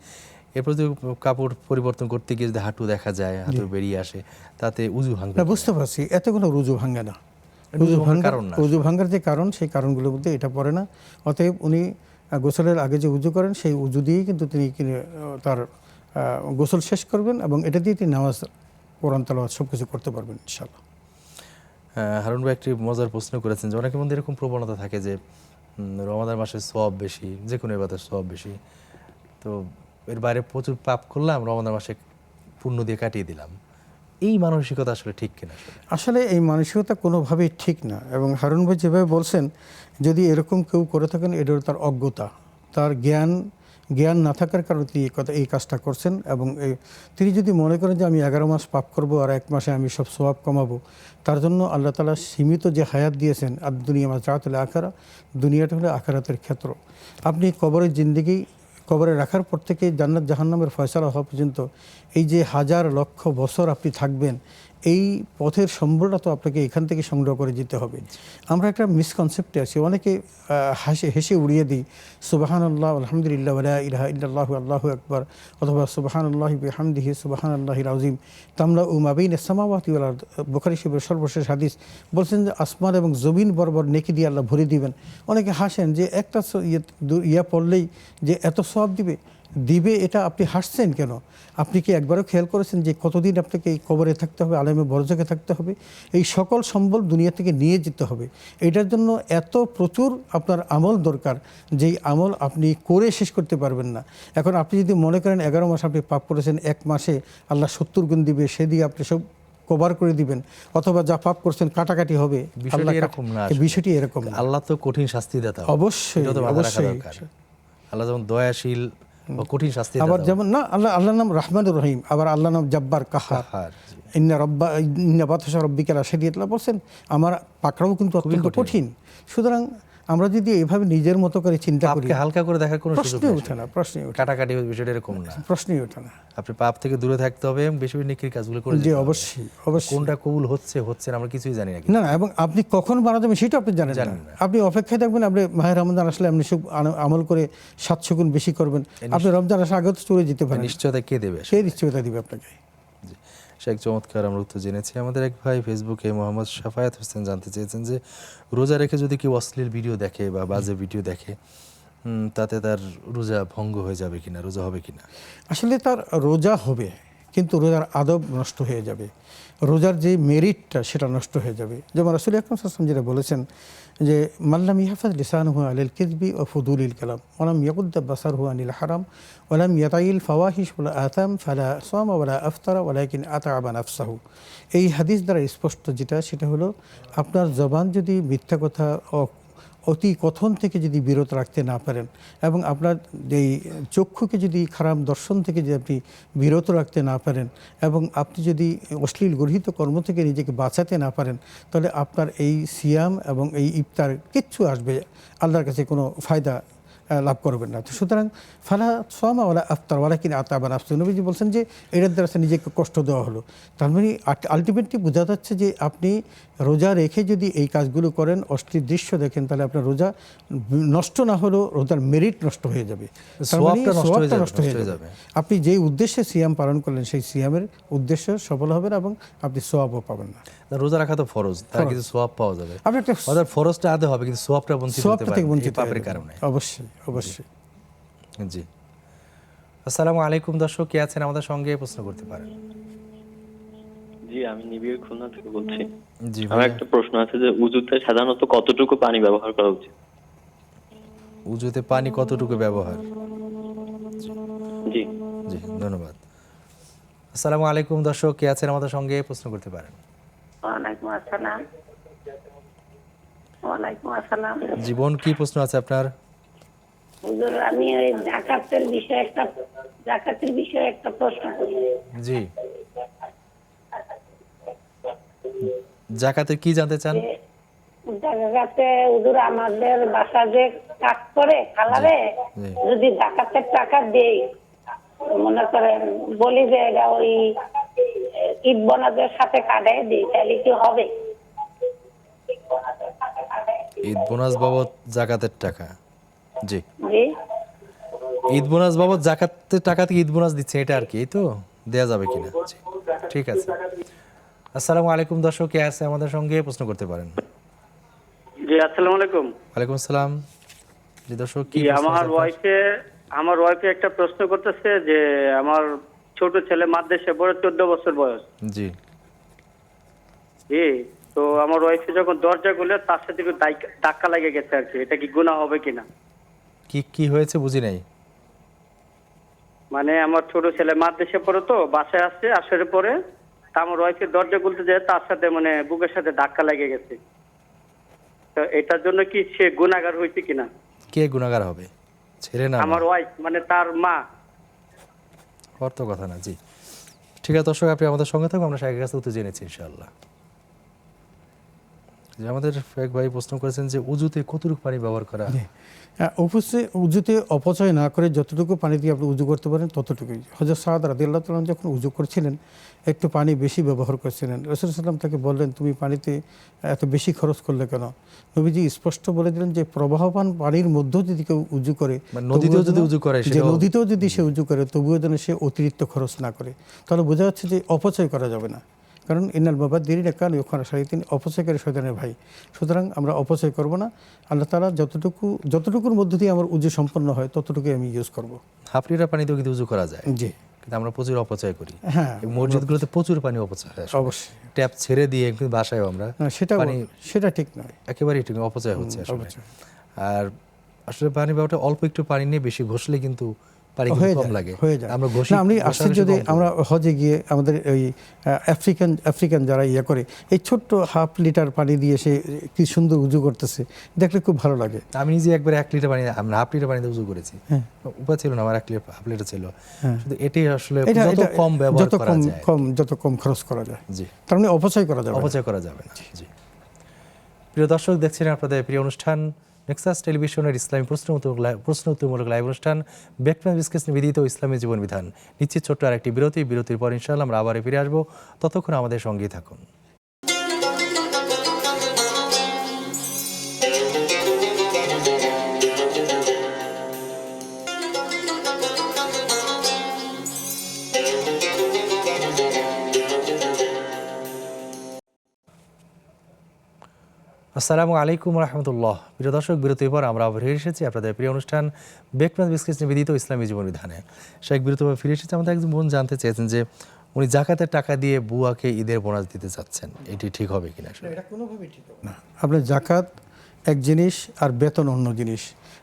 এরপর যদি কাপড় পরিবর্তন করতে গিয়ে যদি হাঁটু দেখা যায়, হাঁটু বেরিয়ে আসে, তাতে উজু ভাঙবে না, কিনা? বুঝতে পারছি, এতে কোনো রুজু ভাঙে না। রুজু ভাঙার কারণ না, উজু ভাঙার যে কারণ, সেই কারণগুলোর মধ্যে এটা পড়ে না। অতএব উনি গোসলের আগে যে উজু করেন, সেই উজু দিয়েই কিন্তু তিনি তার গোসল শেষ করবেন, এবং এটা দিয়ে তিনি নামাজ, কোরআন তেলাওয়াত সব কিছু করতে পারবেন ইনশাআল্লাহ। হারুন ভাই একটি মজার প্রশ্ন করেছেন যে অনেকের মধ্যে এরকম প্রবণতা থাকে যে রমাদান মাসে সওয়াব বেশি, যে কোনো ইবাদতের সওয়াব বেশি, তো এর বাইরে প্রচুর পাপ করলাম, রমাদান মাসে পুণ্য দিয়ে কাটিয়ে দিলাম, এই মানসিকতা আসলে ঠিক কিনা? আসলে এই মানসিকতা কোনোভাবেই ঠিক না, এবং হারুন ভাই যেভাবে বলছেন, যদি এরকম কেউ করে থাকেন, এটা তার অজ্ঞতা, তার জ্ঞান না থাকার কারণে তিনি এই কাজটা করছেন। এবং তিনি যদি মনে করেন যে আমি 11 মাস পাপ করব আর 1 মাসে আমি সব সওয়াব কমাবো, তার জন্য আল্লাহ তাআলা সীমিত যে হায়াত দিয়েছেন, আর দুনিয়া মাযরাতুল আখিরা, দুনিয়াটা হলো আখিরাতের ক্ষেত্র। আপনি কবরের জিন্দেগি, কবরে রাখার পর থেকে জান্নাত জাহান্নামের ফয়সালা হওয়া পর্যন্ত এই যে 1000 লক্ষ বছর আপনি থাকবেন, এই পথের সম্বলটা তো আপনাকে এখান থেকে সংগ্রহ করে যেতে হবে। আমরা একটা মিসকনসেপ্টে আছি, অনেকে হেসে উড়িয়ে দিই সুবহানাল্লাহ আলহামদুলিল্লাহ ওয়ালা ইলাহা ইল্লাল্লাহু আল্লাহু আকবার, অথবা সুবহানাল্লাহি বিহামদিহি সুবহানাল্লাহিল আযীম তামলাউ মা বাইনাস সামাওয়াতি ওয়াল আরদ। বুখারী শরীফের সর্বশেষ হাদিস বলছেন যে আসমান এবং জমিন বরাবর নেকি দিয়ে আল্লাহ ভরে দিবেন। অনেকে হাসেন যে একটা ইয়া পড়লেই যে এত সওয়াব দিবে, এটা আপনি হাসছেন কেন? আপনি কি একবারও খেয়াল করেছেন যে কতদিন আপনাকে এই কবরে থাকতে হবে, আলেমে বরজকে থাকতে হবে, এই সকল সম্বল দুনিয়া থেকে নিয়ে যেতে হবে। এটার জন্য এত প্রচুর আপনার আমল দরকার, যেই আমল আপনি করে শেষ করতে পারবেন না। এখন আপনি যদি মনে করেন 11 মাস আপনি পাপ করেছেন, 1 মাসে আল্লাহ 70 গুণ দিবে, সে দিয়ে আপনি সব কভার করে দিবেন, অথবা যা পাপ করছেন কাটাকাটি হবে, বিষয়টি এরকম না। বিষয়টি এরকম না। আল্লাহ তো কঠিন শাস্তি দাতা, অবশ্যই অবশ্যই। আল্লাহ যেমন দয়াশীল বা কঠিন শাস্তি আবার দাতা। যেমন না আল্লাহর নাম রহমানুর রহিম, আবার আল্লাহর নাম জব্বার কাহার। ইন্না বাতশা রাব্বিকা লাশাদীদ বলছেন, আমার পাকড়াও কিন্তু অত্যন্ত কঠিন। সুতরাং আমরা যদি এভাবে নিজের মতো করে চিন্তা করি, পাপকে হালকা করে দেখার কোনো সুযোগ প্রশ্নই নেই। ওঠে না, প্রশ্নই ওঠে না, কাটাকাটি বিষয়টা এরকম না, প্রশ্নই ওঠে না। আপনি পাপ থেকে দূরে থাকতে হবে এবং বেশি বেশি নেকির কাজগুলো করে জি যেতে হবে। অবশ্যই অবশ্যই। কোনটা কবুল হচ্ছে না আমরা কিছুই জানি না। না না, এবং আপনি কখন মারা যাবেন সেটা আপনি জানেন না। আপনি অপেক্ষায় থাকবেন, আপনি মাহে রমজান আসলে আপনি সব আমল করে 700 গুণ বেশি করবেন, আপনি রমজান আসলে আগে তো চলে যেতে পারেন। নিশ্চয়তা কে দেবে? সেই নিশ্চয়তা দিবে আপনাকে। জি, সে এক চমৎকার আমরা উত্তর জেনেছি। আমাদের এক ভাই ফেসবুকে মোহাম্মদ শাফায়াত হোসেন জানতে চেয়েছেন যে রোজা রেখে যদি কেউ অশ্লীল ভিডিও দেখে বা বাজে ভিডিও দেখে, তাতে তার রোজা ভঙ্গ হয়ে যাবে কিনা, রোজা হবে কিনা? আসলে তার রোজা হবে, কিন্তু রোজার আদব নষ্ট হয়ে যাবে, রোজার যে মেরিটটা সেটা নষ্ট হয়ে যাবে। যেমন রাসূল আকরাম সাল্লাল্লাহু আলাইহি ওয়াসাল্লাম যেটা বলেছেন যে মাল্লাম ইয়াহফাজ লিসানুহু আলাল কিযবি ওয়া ফুদুলিল কালাম ওয়া লাম ইয়াগুদ্দ বাসারহু আনিল হারাম ওয়া লাম ইয়াতাইল ফাওয়াহিশ ওয়া আতাম ফালা সাওমা ওয়া লা আফতারা ওয়ালাকিন আতাআবা নাফসাহু। এই হাদিস দ্বারা স্পষ্ট যেটা, সেটা হলো আপনার জবান যদি মিথ্যা কথা অতি কথন থেকে যদি বিরত রাখতে না পারেন, এবং আপনার এই চক্ষুকে যদি খারাপ দর্শন থেকে যদি আপনি বিরত রাখতে না পারেন, এবং আপনি যদি অশ্লীল গর্হিত কর্ম থেকে নিজেকে বাঁচাতে না পারেন, তাহলে আপনার এই সিয়াম এবং এই ইফতার কিচ্ছু আসবে, আল্লাহর কাছে কোনো ফায়দা লাভ করবেন না। তো সুতরাং ফালা সাওমা ওয়ালা আফতার ওয়ালাকিন আতাআবা নাফসাহু। নবীজি বলছেন যে এটার দ্বারা নিজেকে কষ্ট দেওয়া হলো। তার মানে আলটিমেটলি বোঝা যাচ্ছে যে আপনি রোজা রেখে যদি এই কাজগুলো করেন, অশ্লীল দৃশ্য দেখেন, তাহলে আপনার রোজা নষ্ট না হলেও রোজার মেরিট নষ্ট হয়ে যাবে, সওয়াবটা নষ্ট হয়ে যাবে। আপনি যেই উদ্দেশ্যে সিয়াম পালন করলেন সেই সিয়ামের উদ্দেশ্য সফল হবে না, এবং আপনি সওয়াবও পাবেন না। রোজা রাখা তো ফরজ, তার কিছু সওয়াব পাওয়া যাবে। আপনি একটা ওদের ফরজটা আদে হবে, কিন্তু সওয়াবটা বঞ্চিত হতে সওয়াবটা থেকে পারে বঞ্চিত পাপের হয়ে কারণে। যাবেন। অবশ্যই অবশ্যই। জি, আসসালামু আলাইকুম দর্শক, কে আছেন আমাদের সঙ্গে প্রশ্ন করতে পারেন। জি, আমি নিবিড় খুলনা থেকে বলছি। জি, আমার একটা প্রশ্ন আছে যে উযুতে সাধারণত কতটুকু পানি ব্যবহার করা উচিত? উযুতে পানি কতটুকু ব্যবহার? জি জি, ধন্যবাদ। আসসালামু আলাইকুম দর্শক, কে আছেন আমাদের সঙ্গে প্রশ্ন করতে পারেন। ওয়ালাইকুম আসসালাম। ওয়ালাইকুম আসসালাম। জীবন, কি প্রশ্ন আছে আপনার? হুজুর, আমি ওই জাকাতের বিষয়ে একটা প্রশ্ন করি। জি, জাকাতে কি জানতে চান? জাকাতে হুজুর আমাদের বাসা যে কাজ করে খালারে, জি। যদি জাকাতের টাকা দেই, মনে করেন বলি যে এটা ওই ঈদ বোনাসের সাথে কাটাই দিই, তাহলে কি হবে? ঈদ বোনাস বাবদ জাকাতের টাকা। জি, জি ঈদ বোনাস বাবদ জাকাতের টাকা থেকে ঈদ বোনাস দিচ্ছে, এটা আর কি, এই তো দেয়া যাবে কিনা। জি, ঠিক আছে। আসসালামু আলাইকুম দর্শক, কে আছে আমাদের সঙ্গে প্রশ্ন করতে পারেন। জি, আসসালামু আলাইকুম। ওয়ালাইকুম আসসালাম। জি দর্শক, কি জি, প্রশ্ন আছে আমার ওয়াইফে একটা প্রশ্ন করতেছে যে আমার ছোট ছেলে মাদ্রাসায় পড়ে, 14 বছর বয়স। জি, জি, তো আমার ওয়াইফে যখন দরজা খুলে তার সাথে একটু ধাক্কা লেগে গেছে আর কি, এটা কি গুনাহ হবে কিনা? কি হয়েছে বুঝি নাই। মানে আমার ছোট ছেলে মাদ্রাসায় পড়ে, তো বাসায় আসছে, আসার পরে তা আমার ওয়াইফের দরজা খুলতে যায়, তার সাথে মানে বুকের সাথে ধাক্কা লেগে গেছে। তো এটার জন্য কি সে গুনাহগার হয়েছে কিনা? কে গুনাহগার হবে? ছেলে না আমার ওয়াইফ, মানে তার মা। অর্থ কথা না। জি, ঠিক আছে দর্শক, আপনি আমাদের সঙ্গে থাকুন, আমরা শাহের কাছে উত্তর জেনেছি ইনশাআল্লাহ। যে আমাদের এক ভাই প্রশ্ন করেছেন যে উজুতে কতটুকু পানি ব্যবহার করা? অবশ্যই উজুতে অপচয় না করে যতটুকু পানি দিয়ে আপনি উজু করতে পারেন ততটুকুই। হযরত সাদ রাদিয়াল্লাহু তাআলা যখন উজু করছিলেন একটু পানি বেশি ব্যবহার করছিলেন, রাসূল সাল্লাল্লাহু আলাইহি ওয়াসাল্লাম তাকে বললেন, তুমি পানিতে এত বেশি খরচ করলে কেন? নবীজি স্পষ্ট বলে দিলেন যে প্রবাহমান পানির মধ্যেও যদি কেউ উজু করে, মানে নদীতেও যদি উজু করে, যে নদীতেও যদি সে উজু করে তবুও যেন সে অতিরিক্ত খরচ না করে। তাহলে বোঝা যাচ্ছে যে অপচয় করা যাবে না, কারণ ইন্নাল মুবাদ্দিরিনা কানু ইখওয়ানা শায়াতিন, অপচয়কারী শয়তানের ভাই। সুতরাং আমরা অপচয় করব না। আল্লাহ তাআলা যতটুকুর মধ্য দিয়ে আমার উজু সম্পন্ন হয় ততটুকুই আমি ইউজ করব। হাফ লিটার পানিতেও কিন্তু উজু করা যায়, জি, কিন্তু আমরা প্রচুর অপচয় করি। হ্যাঁ, মসজিদগুলোতে প্রচুর পানি অপচয় হয়, অবশ্যই। ট্যাপ ছেড়ে দিয়ে কিন্তু বাসায় আমরা সেটা ঠিক নয়, একেবারেই ঠিক অপচয় হচ্ছে আসলে। আর আসলে পানি ব্যাপারটা অল্প একটু পানি নিয়ে বেশি ঘষলে কিন্তু পানি কম লাগে, আমরা ঘষি। আমি আশ্চর্য যে আমরা হজে গিয়ে আমাদের ওই আফ্রিকান যারা ইয়ে করে এই ছোট্ট হাফ লিটার পানি দিয়ে সে কি সুন্দর উজু করতেছে, দেখলে খুব ভালো লাগে। আমি নিজে একবার 1 লিটার পানি, আমরা হাফ লিটার পানিতে উজু করেছি, উপায় ছিল না, আমার হাফ লিটার ছিল। শুধু এটাই আসলে যত কম ব্যবহার করা যায়, যত কম খরচ করা যায়, জি, তার মানে অপচয় করা যাবে না। জি। প্রিয় দর্শক, দেখছেন আপনাদের প্রিয় অনুষ্ঠান নেক্সাস টেলিভিশনের ইসলামী প্রশ্ন উত্তরমূলক লাইভ অনুষ্ঠান ব্রেকফাস্ট বিস্কেস নিবেদিত ইসলামী জীবন বিধান। নিশ্চিত ছোট্ট আরেকটি বিরতির পর ইনশাআল্লাহ আমরা আবার ফিরে আসবো। ততক্ষণ আমাদের সঙ্গেই থাকুন। আসসালামু আলাইকুম রহমতুল্লাহ। প্রিয় দর্শক, বিরতির পর আমরা ফিরে এসেছি আপনাদের প্রিয় অনুষ্ঠান ব্রেকফাস্ট বিস্কেস নিবেদিত ইসলামী জীবন বিধানে। শেখ বিরতির পর ফিরে এসেছি। আমাদের একজন বোন জানতে চেয়েছেন যে উনি জাকাতের টাকা দিয়ে বুয়াকে ঈদের বোনাস দিতে চাচ্ছেন, এটি ঠিক হবে কিনা? এটা কোনোভাবেই ঠিক হবে না। আপনার জাকাত এক জিনিস আর বেতন অন্য জিনিস।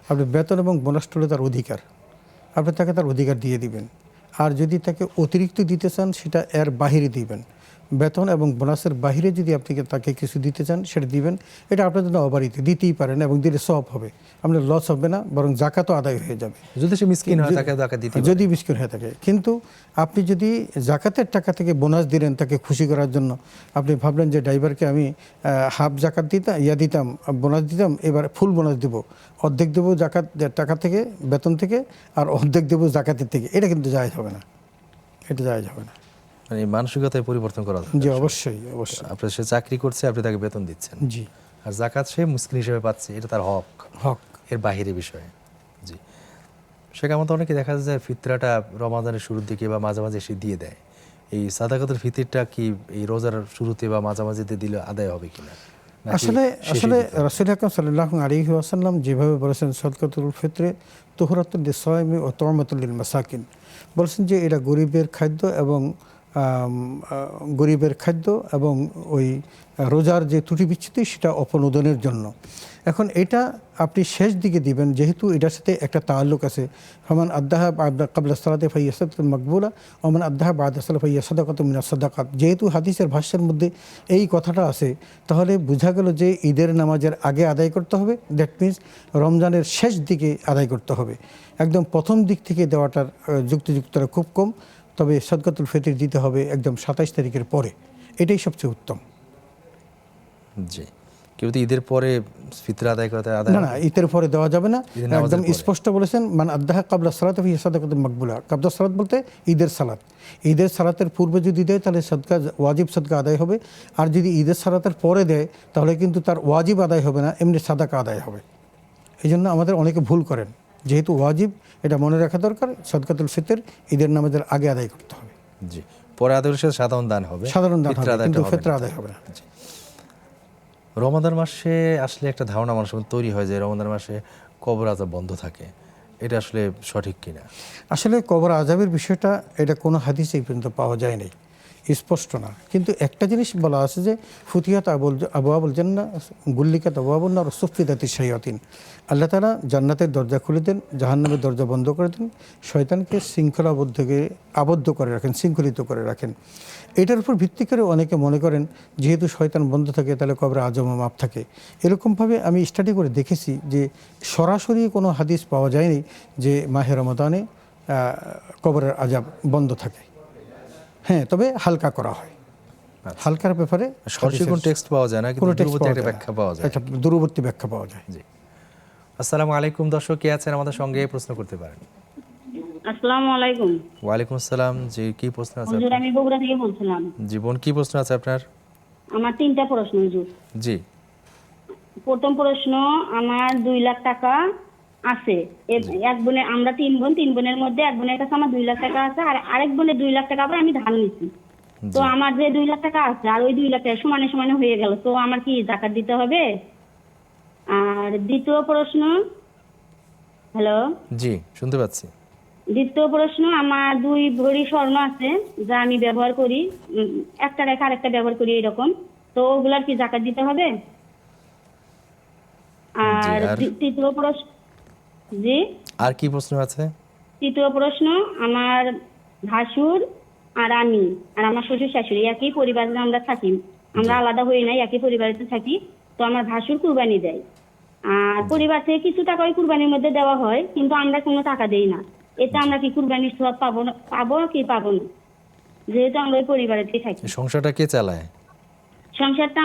আপনি বেতন এবং বোনাস তুলে তার অধিকার, আপনি তাকে তার অধিকার দিয়ে দিবেন। আর যদি তাকে অতিরিক্ত দিতে চান সেটা এর বাহিরে দিবেন। বেতন এবং বোনাসের বাহিরে যদি আপনি তাকে কিছু দিতে চান সেটা দিবেন। এটা আপনার জন্য অবারিত, দিতেই পারেন এবং দিলে সওয়াব হবে, আপনার লস হবে না, বরং জাকাতও আদায় হয়ে যাবে যদি সে মিসকিন হয়, তাকে জাকাত দিতে হবে, যদি মিসকিন হয়ে থাকে। কিন্তু আপনি যদি জাকাতের টাকা থেকে বোনাস দিলেন তাকে খুশি করার জন্য, আপনি ভাবলেন যে ড্রাইভারকে আমি হাফ জাকাত দিতাম বোনাস দিতাম, এবার ফুল বোনাস দেবো, অর্ধেক দেবো জাকাত টাকা থেকে বেতন থেকে আর অর্ধেক দেবো জাকাতের থেকে, এটা কিন্তু জায়েজ হবে না, এটা জায়েজ হবে না। মানে মানসিকতায় পরিবর্তন করা দরকার। জি, অবশ্যই। আপনার সে চাকরি করছে, আপনি তাকে বেতন দিচ্ছেন, জি, আর জাকাত সে মুসকিন হিসেবে পাচ্ছে, এটা তার হক, এর বাহিরে বিষয়। জি, সেখানে তো অনেকে দেখা যায় ফিতরাটা রমাদানের শুরুর দিকে বা মাঝামাঝি এসে দিয়ে দেয়। এই সাদাকাতুল ফিতরটা কি এই রোজার শুরুতে বা মাঝামাঝিতে দিলে আদায় হবে কিনা? আসলে রাসূল আকরাম সাল্লাল্লাহু আলাইহি ওয়াসাল্লাম যেভাবে বলেছেন সাদকাতুল ফিতরে তুহরাতুল লিসাইমি ওয়া তু'মাতুল লিল মাসাকিন, বলেছেন যে এটা গরিবের খাদ্য এবং ওই রোজার যে ত্রুটি বিচ্ছুতি সেটা অপনোদনের জন্য। এখন এটা আপনি শেষ দিকে দিবেন, যেহেতু এটার সাথে একটা তাআল্লুক আছে। ফামান আদ্দাহা ক্বাবলা সালাতি ফাহিয়া সাদাকাতুন মাকবুলা ওয়া মান আদ্দাহা বা'দা সালাতি ফাহিয়া সাদাকাতুন মিনাস সাদাকাত। যেহেতু হাদিসের ভাষ্যের মধ্যে এই কথাটা আছে, তাহলে বোঝা গেল যে ঈদের নামাজের আগে আদায় করতে হবে, দ্যাট মিনস রমজানের শেষ দিকে আদায় করতে হবে। একদম প্রথম দিক থেকে দেওয়াটার যুক্তিযুক্তরা খুব কম। তবে সাদকাতুল ফিতর দিতে হবে একদম 27 তারিখের পরে, এটাই সবচেয়ে উত্তম। জি, কেউ তো ঈদের পরে ফিতর আদায় করতে না, ঈদের পরে দেওয়া যাবে না, একদম স্পষ্ট বলেছেন মান আদ্দাহা ক্বাবলা সালাতি ফাহিয়া সাদাকাতুন মাকবুলা। ক্বাবলা সালাত বলতে ঈদের সালাত, ঈদের সালাতের পূর্বে যদি দেয় তাহলে সদকা ওয়াজিব সদকা আদায় হবে, আর যদি ঈদের সালাতের পরে দেয় তাহলে কিন্তু তার ওয়াজিব আদায় হবে না, এমনি সাদাকা আদায় হবে। এই জন্য আমাদের অনেকে ভুল করেন, যেহেতু ওয়াজিব এটা মনে রাখা দরকার, সাদকাতুল ফিতর ঈদের নামাজের আগে আদায় করতে হবে। জি, পরে আদায়ের সাথে সাধারণ দান হবে, কিন্তু ফিতর আদায় হবে না। রমাদান মাসে আসলে একটা ধারণা মানুষের মধ্যে তৈরি হয় যে রমাদান মাসে কবর আযাব বন্ধ থাকে, এটা আসলে সঠিক কিনা? আসলে কবর আযাবের বিষয়টা এটা কোনো হাদিসে পর্যন্ত পাওয়া যায় নাই, স্পষ্ট না। কিন্তু একটা জিনিস বলা আছে যে ফুতিহাত আবওয়াবুল জান্নাহ গুল্লিকাত আবওয়াবুন নার সুফিদাতিশ শায়াতিন। আল্লাহ তাআলা জান্নাতের দরজা খুলে দেন, জাহান্নামের দরজা বন্ধ করে দেন, শয়তানকে আবদ্ধ করে রাখেন, শৃঙ্খলিত করে রাখেন। এটার উপর ভিত্তি করে অনেকে মনে করেন যেহেতু শয়তান বন্ধ থাকে তাহলে কবরে আযাবও মাপ থাকে। এরকমভাবে আমি স্টাডি করে দেখেছি যে সরাসরি কোনো হাদিস পাওয়া যায়নি যে মাহে রমাদানে কবরের আযাব বন্ধ থাকে। হ্যাঁ, তবে হালকা করা হয়। হালকার ব্যাপারে সরাসরি কোনো টেক্সট পাওয়া যায় না, কিন্তু কোনো text দূরবর্তী পাওয়া একটা যায় না। ব্যাখ্যা পাওয়া যায়। একটা দূরবর্তী ব্যাখ্যা পাওয়া যায়। জি। আসসালামু আলাইকুম দর্শক, কে আছেন আমাদের সঙ্গে প্রশ্ন করতে পারেন। আসসালামু আলাইকুম। ওয়ালাইকুম আসসালাম। জি, কি প্রশ্ন আছে হুজুর, আপনার? আমি বগুড়া থেকে বলছিলাম। জীবন কি প্রশ্ন আছে আপনার? আমার 3টা প্রশ্ন হুজুর। জি। প্রথম প্রশ্ন, আমার 2 লাখ টাকা আছে। এক বোনে, আমরা 3 বোন, 3 বোনের মধ্যে এক বোনের কাছে আমার 2 লাখ টাকা আছে, আর আরেক বোনের 2 লাখ টাকা আবার আমি ধার নিছি। তো আমার যে 2 লাখ টাকা আছে আর ওই 2 লাখ টাকা সমানে সমানে হয়ে গেল, তো আমার কি যাকাত দিতে হবে? আর দ্বিতীয় প্রশ্ন, হ্যালো, জি, শুনতে পাচ্ছি। দ্বিতীয় প্রশ্ন, আমার 2 ভরি স্বর্ণ আছে যা আমি ব্যবহার করি, একটা রেখে আরেকটা ব্যবহার করি এরকম, তো ওগুলার কি যাকাত দিতে হবে? আর আর? তৃতীয় প্রশ্ন, জি, আর কি প্রশ্ন আছে? তৃতীয় প্রশ্ন, আমার ভাসুর আর আমি আর আমার শ্বশুর শাশুড়ি একই পরিবারে আমরা থাকি, আমরা আলাদা হই নাই, একই পরিবারেতে থাকি। তো আমার ভাসুর কুরবানি দেয়, আর পরিবার থেকে কিছু টাকা ওই কুরবানির মধ্যে দেওয়া হয়, কিন্তু আমরা কোনো টাকা দেই না। এতে আমরা কি কুরবানির সওয়াব পাবো কি পাবো না, যেহেতু আমরা ওই পরিবারেতেই থাকি? সংসারটা কে চালায়? সংসারটা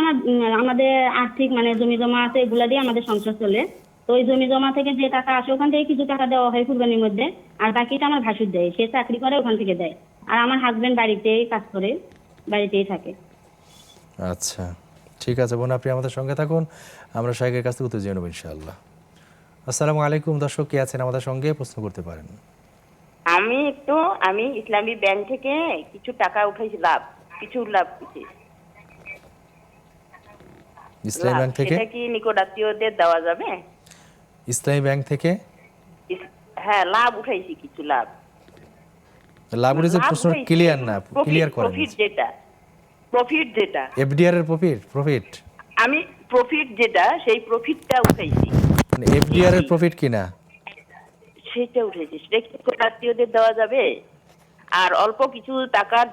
আমাদের আর্থিক মানে জমি জমা আছে, এগুলা দিয়ে আমাদের সংসার চলে। তো ওই জমি জমা থেকে যে টাকা আসে ওখান থেকে কিছু টাকা দেওয়া হয় কুরবানির মধ্যে, আর বাকিটা আমার ভাসুর দেয়, সে চাকরি করে ওখান থেকে দেয়। আর আমার হাজবেন্ড বাড়িতেই কাজ করে, বাড়িতেই থাকে। আচ্ছা, ঠিক আছে বোন, আপনি আমাদের সঙ্গে থাকুন, আমরা শাইখের কাছ থেকে উত্তর জেনে নেব ইনশাআল্লাহ। আসসালামু আলাইকুম দর্শক, কে আছেন আমাদের সঙ্গে প্রশ্ন করতে পারেন। আমি ইসলামী ব্যাংক থেকে কিছু টাকা উঠাইছি, কিছু লাভ হয়েছে। ইসলামী ব্যাংক থেকে? সেটা কি নিকট আত্মীয়দের দেওয়া যাবে? ইসলামী ব্যাংক থেকে? হ্যাঁ, লাভ উঠাইছি, কিছু লাভ। লাভ উঠেছে, প্রশ্ন ক্লিয়ার না, ক্লিয়ার করেন। প্রফিট যেটা এফডিআর এর প্রফিট আমি প্রফিট যেটা সেই প্রফিটটা উঠাইছি, মানে এফডিআর এর প্রফিট কিনা সেটা উঠেছি। সেটা কি নিকট আত্মীয়দের দেওয়া যাবে? আর অল্প কিছু টাকার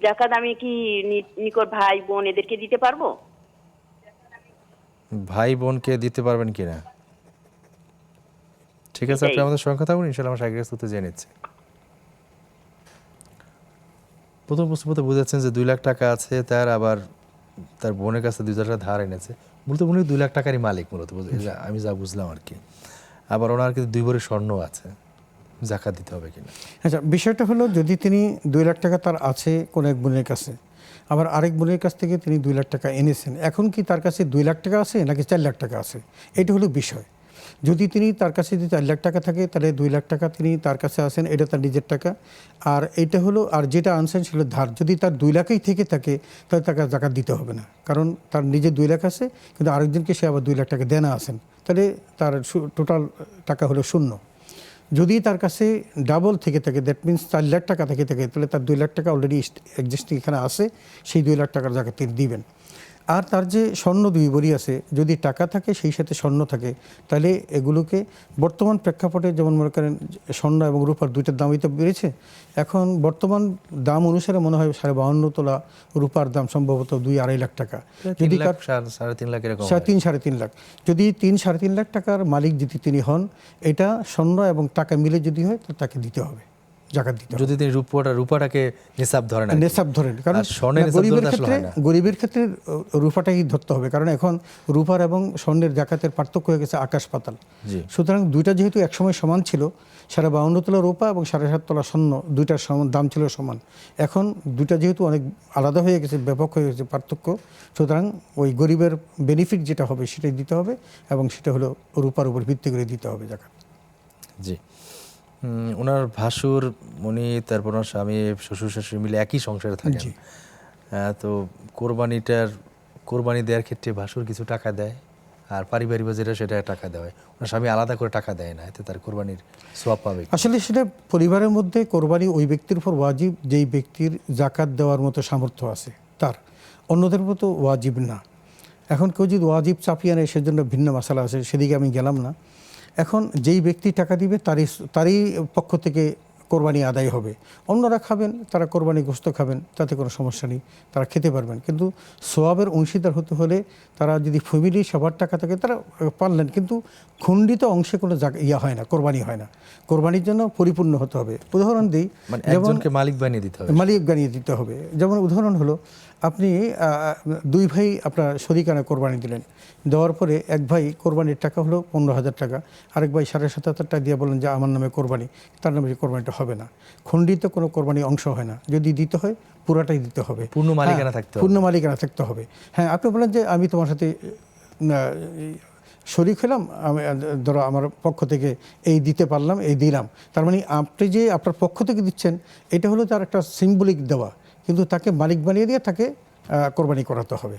জাকাত আমি কি নিকট ভাই বোন এদেরকে দিতে পারবো? ভাই বোনকে দিতে পারবেন কিনা? ঠিক আছে, আপনি আমাদের সংখ্যা থাকুন, ইনশাআল্লাহ আমরা শাইখের কাছে জেনে নিচ্ছি। প্রথম প্রশ্ন বুঝাচ্ছেন যে 2 লাখ টাকা আছে তার, আবার তার বোনের কাছে 2 লাখ টাকা ধার এনেছে। মূলত উনি 2 লাখ টাকারই মালিক মূলত, আমি যা বুঝলাম আর কি। আবার ওনার কিন্তু 2 ভরি স্বর্ণ আছে, যাকাত দিতে হবে কিনা? আচ্ছা, বিষয়টা হলো, যদি তিনি 2 লাখ টাকা তার আছে কোনো এক বোনের কাছে, আবার আরেক বোনের কাছ থেকে তিনি 2 লাখ টাকা এনেছেন, এখন কি তার কাছে 2 লাখ টাকা আছে নাকি 4 লাখ টাকা আছে, এটা হলো বিষয়। যদি তিনি তার কাছে যদি 4 লাখ টাকা থাকে, তাহলে 2 লাখ টাকা তিনি তার কাছে আছেন, এটা তার নিজের টাকা। আর এটা হলো, আর যেটা আনছেন সেটা ধার। যদি তার 2 লাখই থেকে থাকে তাহলে তাকে জাকাত দিতে হবে না, কারণ তার নিজের 2 লাখ আছে, কিন্তু আরেকজনকে সে আবার 2 লাখ টাকা দেনা আছেন, তাহলে তার টোটাল টাকা হলো 0। যদি তার কাছে ডাবল থেকে থাকে, দ্যাট মিনস 4 লাখ টাকা থেকে থাকে, তাহলে তার 2 লাখ টাকা অলরেডি এক্সিস্টিং এখানে আছে, সেই 2 লাখ টাকার জাকাত তিনি দিবেন। আর তার যে স্বর্ণ 2 ভরি আছে, যদি টাকা থাকে সেই সাথে স্বর্ণ থাকে, তাহলে এগুলোকে বর্তমান প্রেক্ষাপটে, যেমন মনে করেন স্বর্ণ এবং রূপার 2টার দামই তো বেড়েছে, এখন বর্তমান দাম অনুসারে মনে হয় 52.5 তোলা রূপার দাম সম্ভবত 2-2.5 লাখ টাকা। যদি 3.5 লাখ এরকম, 3-3.5 লাখ, যদি 3-3.5 লাখ টাকার মালিক যদি তিনি হন, এটা স্বর্ণ এবং টাকা মিলে যদি হয়, তো তাকে দিতে হবে, জাকাত দিতে হবে। যদি তিনি রূপাটাকে নিসাব ধরেন, কারণ গরিবের ক্ষেত্রে রূপাটাই ধরতে হবে, কারণ এখন রূপার এবং স্বর্ণের জাকাতের পার্থক্য হয়ে গেছে আকাশ পাতাল। সুতরাং 2টা যেহেতু একসময় সমান ছিল, 52.5 তোলা রূপা এবং 7.5 তোলা স্বর্ণ, 2টার দাম ছিল সমান, এখন 2টা যেহেতু অনেক আলাদা হয়ে গেছে, ব্যাপক হয়ে গেছে পার্থক্য, সুতরাং ওই গরিবের বেনিফিট যেটা হবে সেটাই দিতে হবে, এবং সেটা হলো রূপার উপর ভিত্তি করে দিতে হবে জাকাত। জি। ওনার ভাসুর, উনি তারপর ওনার স্বামী, শ্বশুর শাশুড়ি মিলে একই সংসারে থাকেন। তো কোরবানি দেওয়ার ক্ষেত্রে ভাসুর কিছু টাকা দেয়, আর পারিবারিক যেটা সেটা টাকা দেওয়া হয়, ওনার স্বামী আলাদা করে টাকা দেয় না, এতে তার কোরবানির সওয়াব পাবে। আসলে সেটা পরিবারের মধ্যে কোরবানি ওই ব্যক্তির উপর ওয়াজিব যেই ব্যক্তির জাকাত দেওয়ার মতো সামর্থ্য আছে তার, অন্যদের মতো ওয়াজিব না। এখন কেউ যদি ওয়াজিব চাপিয়ে নেয়, সেজন্য ভিন্ন মাসালা আছে, সেদিকে আমি গেলাম না। এখন যেই ব্যক্তি টাকা দিবে তারই পক্ষ থেকে কোরবানি আদায় হবে। অন্যরা খাবেন, তারা কোরবানি গোশত খাবেন, তাতে কোনো সমস্যা নেই, তারা খেতে পারবেন। কিন্তু সোয়াবের অংশীদার হতে হলে তারা যদি ফ্যামিলি সবার টাকা থাকে তারা পারলেন, কিন্তু খণ্ডিত অংশে কোনো হয় না, কোরবানি হয় না। কোরবানির জন্য পরিপূর্ণ হতে হবে। উদাহরণ দিই, মানে যেমন একজনকে মালিক বানিয়ে দিতে হবে। মালিক বানিয়ে দিতে হবে। যেমন উদাহরণ হলো, আপনি দুই ভাই আপনার শরিকানা কোরবানি দিলেন, দেওয়ার পরে এক ভাই কোরবানির টাকা হলো 15,000 টাকা, আরেক ভাই 7,500 টাকা দিয়ে বলেন যে আমার নামে কোরবানি, তার নামে কোরবানিটা হবে না। খণ্ডিত কোনো কোরবানি অংশ হয় না, যদি দিতে হয় পুরাটাই দিতে হবে, পূর্ণ মালিকানা থাকতে হবে। পূর্ণ মালিকানা থাকতে হবে। হ্যাঁ, আপনি বলেন যে আমি তোমার সাথে শরিক হলাম, আমি ধরো আমার পক্ষ থেকে এই দিতে পারলাম, এই দিলাম, তার মানে আপনি যে আপনার পক্ষ থেকে দিচ্ছেন এটা হলো তার একটা সিম্বলিক দেওয়া, কিন্তু তাকে মালিক বানিয়ে দিয়ে তাকে কোরবানি করাতে হবে।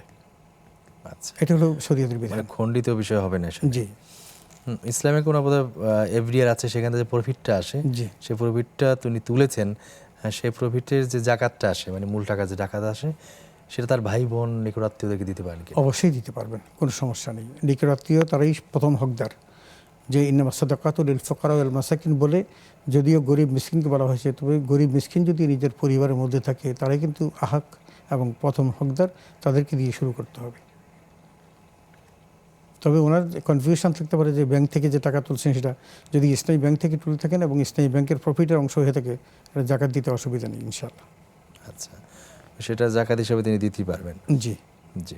আচ্ছা, এটা হলো শরীয়তের বিধান। মানে খণ্ডিত বিষয় হবে না সেটা। জি। ইসলামে কোনো এভরিয়ার আছে, সেখান থেকে যে প্রফিটটা আসে, জি। সেই প্রফিটটা তিনি তুলেছেন, সেই প্রফিটের যে জাকাতটা আসে, মানে মূল টাকা যে টাকাটা আসে, সেটা তার ভাই বোন নিকট আত্মীয়দেরকে দিতে পারেন কি? অবশ্যই দিতে পারবেন, কোনো সমস্যা নেই। নিকট আত্মীয় তারাই প্রথম হকদার। যে ইন্নামা সাদাকাতুল লিল ফুকারা ওয়াল মাসাকিন বলে যদিও গরিব মিসকিনকে বলা হয়েছে, তবে গরিব মিসকিন যদি নিজের পরিবারের মধ্যে থাকে তারাই কিন্তু আহাক এবং প্রথম হকদার, তাদেরকে দিয়ে শুরু করতে হবে। তবে ওনার কনফিউশন থাকতে পারে যে ব্যাংক থেকে যে টাকা তুলছেন সেটা যদি ইসলামী ব্যাংক থেকে তুলে থাকেন এবং ইসলামী ব্যাংকের প্রফিটের অংশ হয়ে থাকে, এটা জাকাত দিতে অসুবিধা নেই ইনশাআল্লাহ। আচ্ছা, সেটা জাকাত হিসাবে তিনি দিতেই পারবেন। জি জি।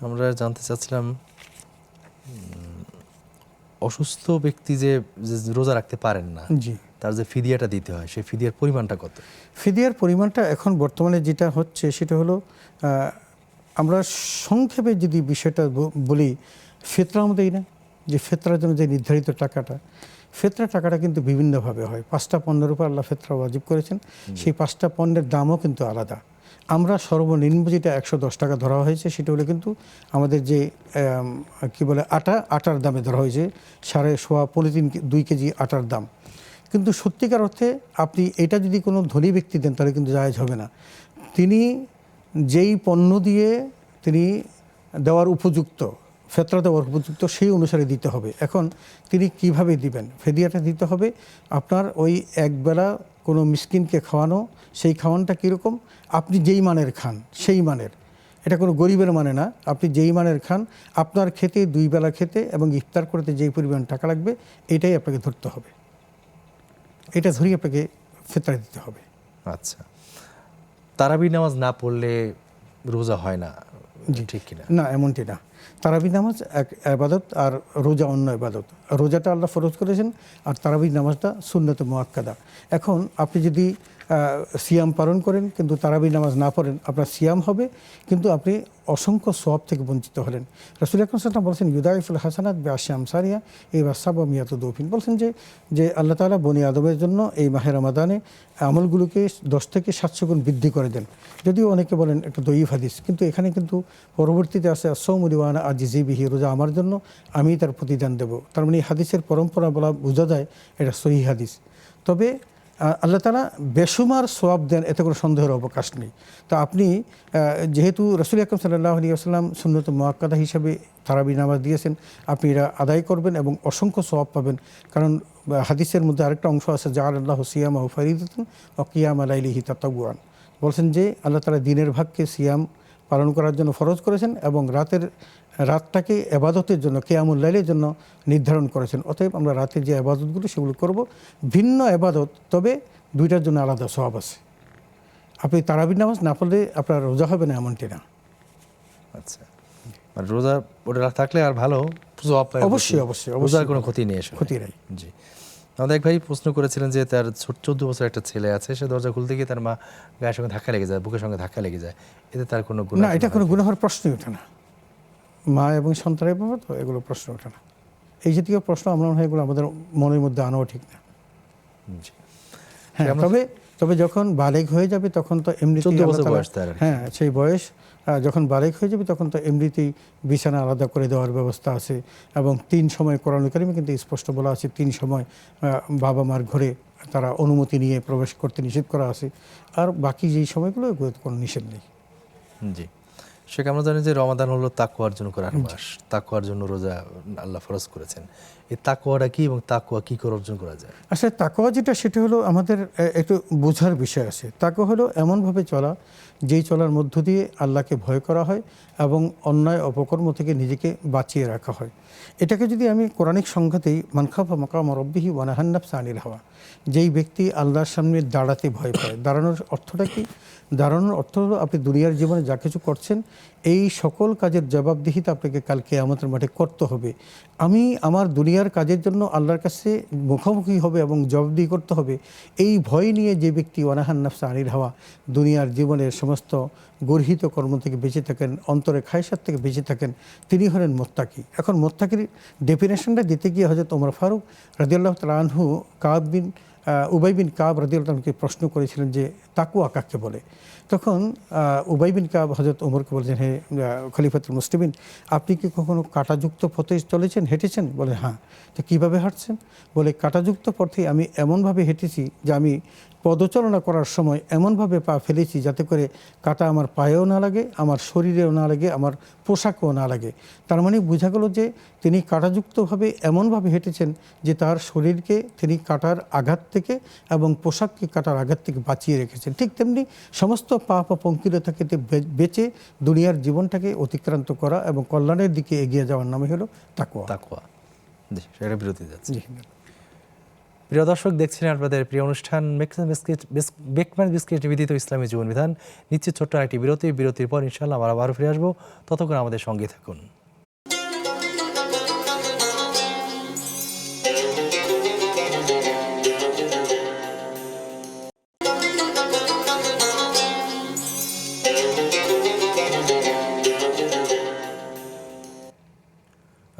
আমরা জানতে চাচ্ছিলাম, অসুস্থ ব্যক্তি যে রোজা রাখতে পারেন না, জি, তার যে ফিদিয়াটা দিতে হয়, সেই ফিদিয়ার পরিমাণটা কত? ফিদিয়ার পরিমাণটা এখন বর্তমানে যেটা হচ্ছে সেটা হলো, আমরা সংক্ষেপে যদি বিষয়টা বলি, ফিতরা দেই না, যে ফিতরার জন্য যে নির্ধারিত টাকাটা, ফিতরা টাকাটা কিন্তু বিভিন্নভাবে হয়। 5টা পণ্যের উপর আল্লাহ ফিতরা ওয়াজিব করেছেন, সেই 5টা পণ্যের দামও কিন্তু আলাদা। আমরা সর্বনিম্ন যেটা 110 টাকা ধরা হয়েছে সেটা হলো কিন্তু আমাদের যে কি বলে আটার দামে ধরা হয়েছে, 2.5 কেজি আটার দাম। কিন্তু সত্যিকার অর্থে আপনি এটা যদি কোনো ধনী ব্যক্তি দেন তাহলে কিন্তু জায়েজ হবে না। তিনি যেই পণ্য দিয়ে তিনি দেওয়ার উপযুক্ত, ফিতরা দেওয়ার উপযুক্ত, সেই অনুসারে দিতে হবে। এখন তিনি কিভাবে দিবেন? ফিদিয়াটা দিতে হবে আপনার ওই একবেলা কোনো মিসকিনকে খাওয়ানো, সেই খাওয়ানটা কীরকম, আপনি যেই মানের খান সেই মানের, এটা কোনো গরিবের মানে না, আপনি যেই মানের খান আপনার খেতে 2 বেলা খেতে এবং ইফতার করতে যেই পরিমাণ টাকা লাগবে এটাই আপনাকে ধরতে হবে, এটা ধরেই আপনাকে ফিতরা দিতে হবে। আচ্ছা, তারাবি নামাজ না পড়লে রোজা হয় না, ঠিক কিনা? না, এমনটি না। তারাবি নামাজ এক ইবাদত আর রোজা অন্য ইবাদত। রোজাটা আল্লাহ ফরজ করেছেন আর তারাবি নামাজটা সুন্নত মুআক্কাদা। এখন আপনি যদি সিয়াম পালন করেন কিন্তু তারাবি নামাজ না পড়েন, আপনার সিয়াম হবে কিন্তু আপনি অসংখ্য সওয়াব থেকে বঞ্চিত হলেন। রাসূল আকরাম সাল্লাল্লাহু আলাইহি ওয়াসাল্লাম বলেছেন ইউদাইফুল হাসানাত বিআশরি আমসারিহা, এই ওয়াসাব মিয়াতু দুফিন, বলছেন যে আল্লাহ তাআলা বনি আদমের জন্য এই মাহে রমাদানে আমলগুলোকে 10 থেকে 700 গুণ বৃদ্ধি করে দেন। যদিও অনেকে বলেন একটা দঈফ হাদিস, কিন্তু এখানে কিন্তু পরবর্তীতে আছে আস-সাওমু লি ওয়া আনা আজজি বিহি, রোজা আমার জন্য, আমি তার প্রতিদান দেব। তার মানে এই হাদিসের পরম্পরা বলা বোঝা যায় এটা সহিহ হাদিস। তবে আল্লাহ তাআলা বেশুমার সওয়াব দেন, এতে কোনো সন্দেহের অবকাশ নেই। তো আপনি যেহেতু রাসূল আকরাম সাল্লাল্লাহু আলাইহি ওয়াসাল্লাম সুন্নত মুআক্কাদা হিসাবে তারাবি নামাজ দিয়েছেন, আপনি এটা আদায় করবেন এবং অসংখ্য সওয়াব পাবেন। কারণ হাদিসের মধ্যে আরেকটা অংশ আছে, জাআলাল্লাহু সিয়ামাহু ফারিদাতান ওয়া কিয়ামা লাইলিহি তাতাওয়ুআন, বলছেন যে আল্লাহ তাআলা দিনের ভাগকে সিয়াম পালন করার জন্য ফরজ করেছেন এবং রাতটাকে ইবাদতের জন্য, কিয়ামুল লাইলের জন্য নির্ধারণ করেছেন। অতএব আমরা রাতের যে ইবাদতগুলো সেগুলো করব, ভিন্ন ইবাদত, তবে দুইটার জন্য আলাদা সওয়াব আছে। আপনি তারাবি নামাজ না পড়লে আপনার রোজা হবে না এমনটি না। আচ্ছা, মানে রোজা ওটা থাকলে আর ভালো সওয়াব পায়। অবশ্যই রোজার কোনো ক্ষতি নেই, ক্ষতি নেই। জি। আমাদের এক ভাই প্রশ্ন করেছিলেন যে তার 14 বছর একটা ছেলে আছে, সে দরজা খুলতে গিয়ে তার মা গায়ের সঙ্গে ধাক্কা লেগে যায়, বুকের সঙ্গে ধাক্কা লেগে যায়, এতে তার কোনো গুনাহ? না, এটা কোনো গুনাহের প্রশ্নই ওঠে না। মা এবং সন্তানের ব্যাপার তো, এগুলো প্রশ্ন ওঠে না। এই জাতীয় প্রশ্ন আমরা মনে হয় এগুলো আমাদের মনের মধ্যে আনাও ঠিক না। জি। হ্যাঁ, তবে যখন বালেগ হয়ে যাবে তখন তো এমনিতেই, 14 বছর বয়স তার। হ্যাঁ, সেই বয়স যখন বালেগ হয়ে যাবে তখন তো এমনিতেই বিছানা আলাদা করে দেওয়ার ব্যবস্থা আছে এবং 3 সময় কোরআনুল কারীমে কিন্তু স্পষ্ট বলা আছে 3 সময় বাবা মার ঘরে তারা অনুমতি নিয়ে প্রবেশ করতে নিষেধ করা আছে। আর বাকি যেই সময়গুলো এগুলো কোনো নিষেধ নেই। জি। সে আমরা জানি যে রমাদান হলো তাকওয়া অর্জন করার মাস, তাকওয়ার জন্য রোজা আল্লাহ ফরজ করেছেন। এই তাকওয়াটা কি এবং তাকওয়া কি করে অর্জন করা যায়? আসলে তাকওয়া যেটা সেটা হলো আমাদের একটু বোঝার বিষয় আছে। তাকওয়া হলো এমনভাবে চলা যেই চলার মধ্য দিয়ে আল্লাহকে ভয় করা হয় এবং অন্যায় অপকর্ম থেকে নিজেকে বাঁচিয়ে রাখা হয়। এটাকে যদি আমি কোরআনিক সংখ্যাতেই মান খাফা মাকাম রাব্বিহি ওয়া নাহান নাফসা আনিল হাওয়া, যেই ব্যক্তি আল্লাহর সামনে দাঁড়াতে ভয় পায়। দাঁড়ানোর অর্থটা কি? দাঁড়ানোর অর্থ হলো আপনি দুনিয়ার জীবনে যা কিছু করছেন এই সকল কাজের জবাবদিহিতা আপনাকে কাল কিয়ামতের মাঠে করতে হবে। আমি আমার দুনিয়ার কাজের জন্য আল্লাহর কাছে মুখোমুখি হবে এবং জবাবদিহি করতে হবে, এই ভয় নিয়ে যে ব্যক্তি ওয়ানাহান নাফসা আনিল হাওয়া দুনিয়ার জীবনের সমস্ত গর্হিত কর্ম থেকে বেঁচে থাকেন, অন্তরে খায়সাত থেকে বেঁচে থাকেন, তিনি হলেন মোত্তাকি। এখন মোত্তাকির ডেফিনেশনটা দিতে গিয়ে হযরত ওমর ফারুক রাদিয়াল্লাহু তাআলা আনহু উবাই বিন কাব রাদিয়াল্লাহু তাআলাকে প্রশ্ন করেছিলেন যে তাকওয়া কাকে বলে। তখন উবাই বিন কাব হযরত ওমরকে বলেছেন, হে খলিফাতুল মুসলিমিন, আপনি কি কখনো কাঁটাযুক্ত পথে চলেছেন, হেঁটেছেন? বলে হ্যাঁ। তো কীভাবে হাঁটছেন? বলে কাঁটাযুক্ত পথে আমি এমনভাবে হেঁটেছি যে আমি পদচারণা করার সময় এমনভাবে পা ফেলেছি যাতে করে কাঁটা আমার পায়েও না লাগে, আমার শরীরেও না লাগে, আমার পোশাকেও না লাগে। তার মানে বোঝা গেল যে তিনি কাঁটাযুক্তভাবে এমনভাবে হেঁটেছেন যে তার শরীরকে তিনি কাঁটার আঘাত থেকে এবং পোশাককে কাঁটার আঘাত থেকে বাঁচিয়ে রেখেছেন। ঠিক তেমনি সমস্ত পাপ ও পঙ্কিলতা থেকে বেঁচে দুনিয়ার জীবনটাকে অতিক্রান্ত করা এবং কল্যাণের দিকে এগিয়ে যাওয়ার নামই হলো তাকওয়া। তাকওয়া। জি, সেটা বিরতি যাচ্ছে। প্রিয় দর্শক, দেখছিলেন আপনাদের প্রিয় অনুষ্ঠান বেকম্যান বিস্কিট নিবেদিত ইসলামী জীবন বিধান। নিশ্চিত ছোট্ট একটি বিরতির পর ইনশাআল্লাহ আমরা আবারও ফিরে আসবো। ততক্ষণ আমাদের সঙ্গে থাকুন।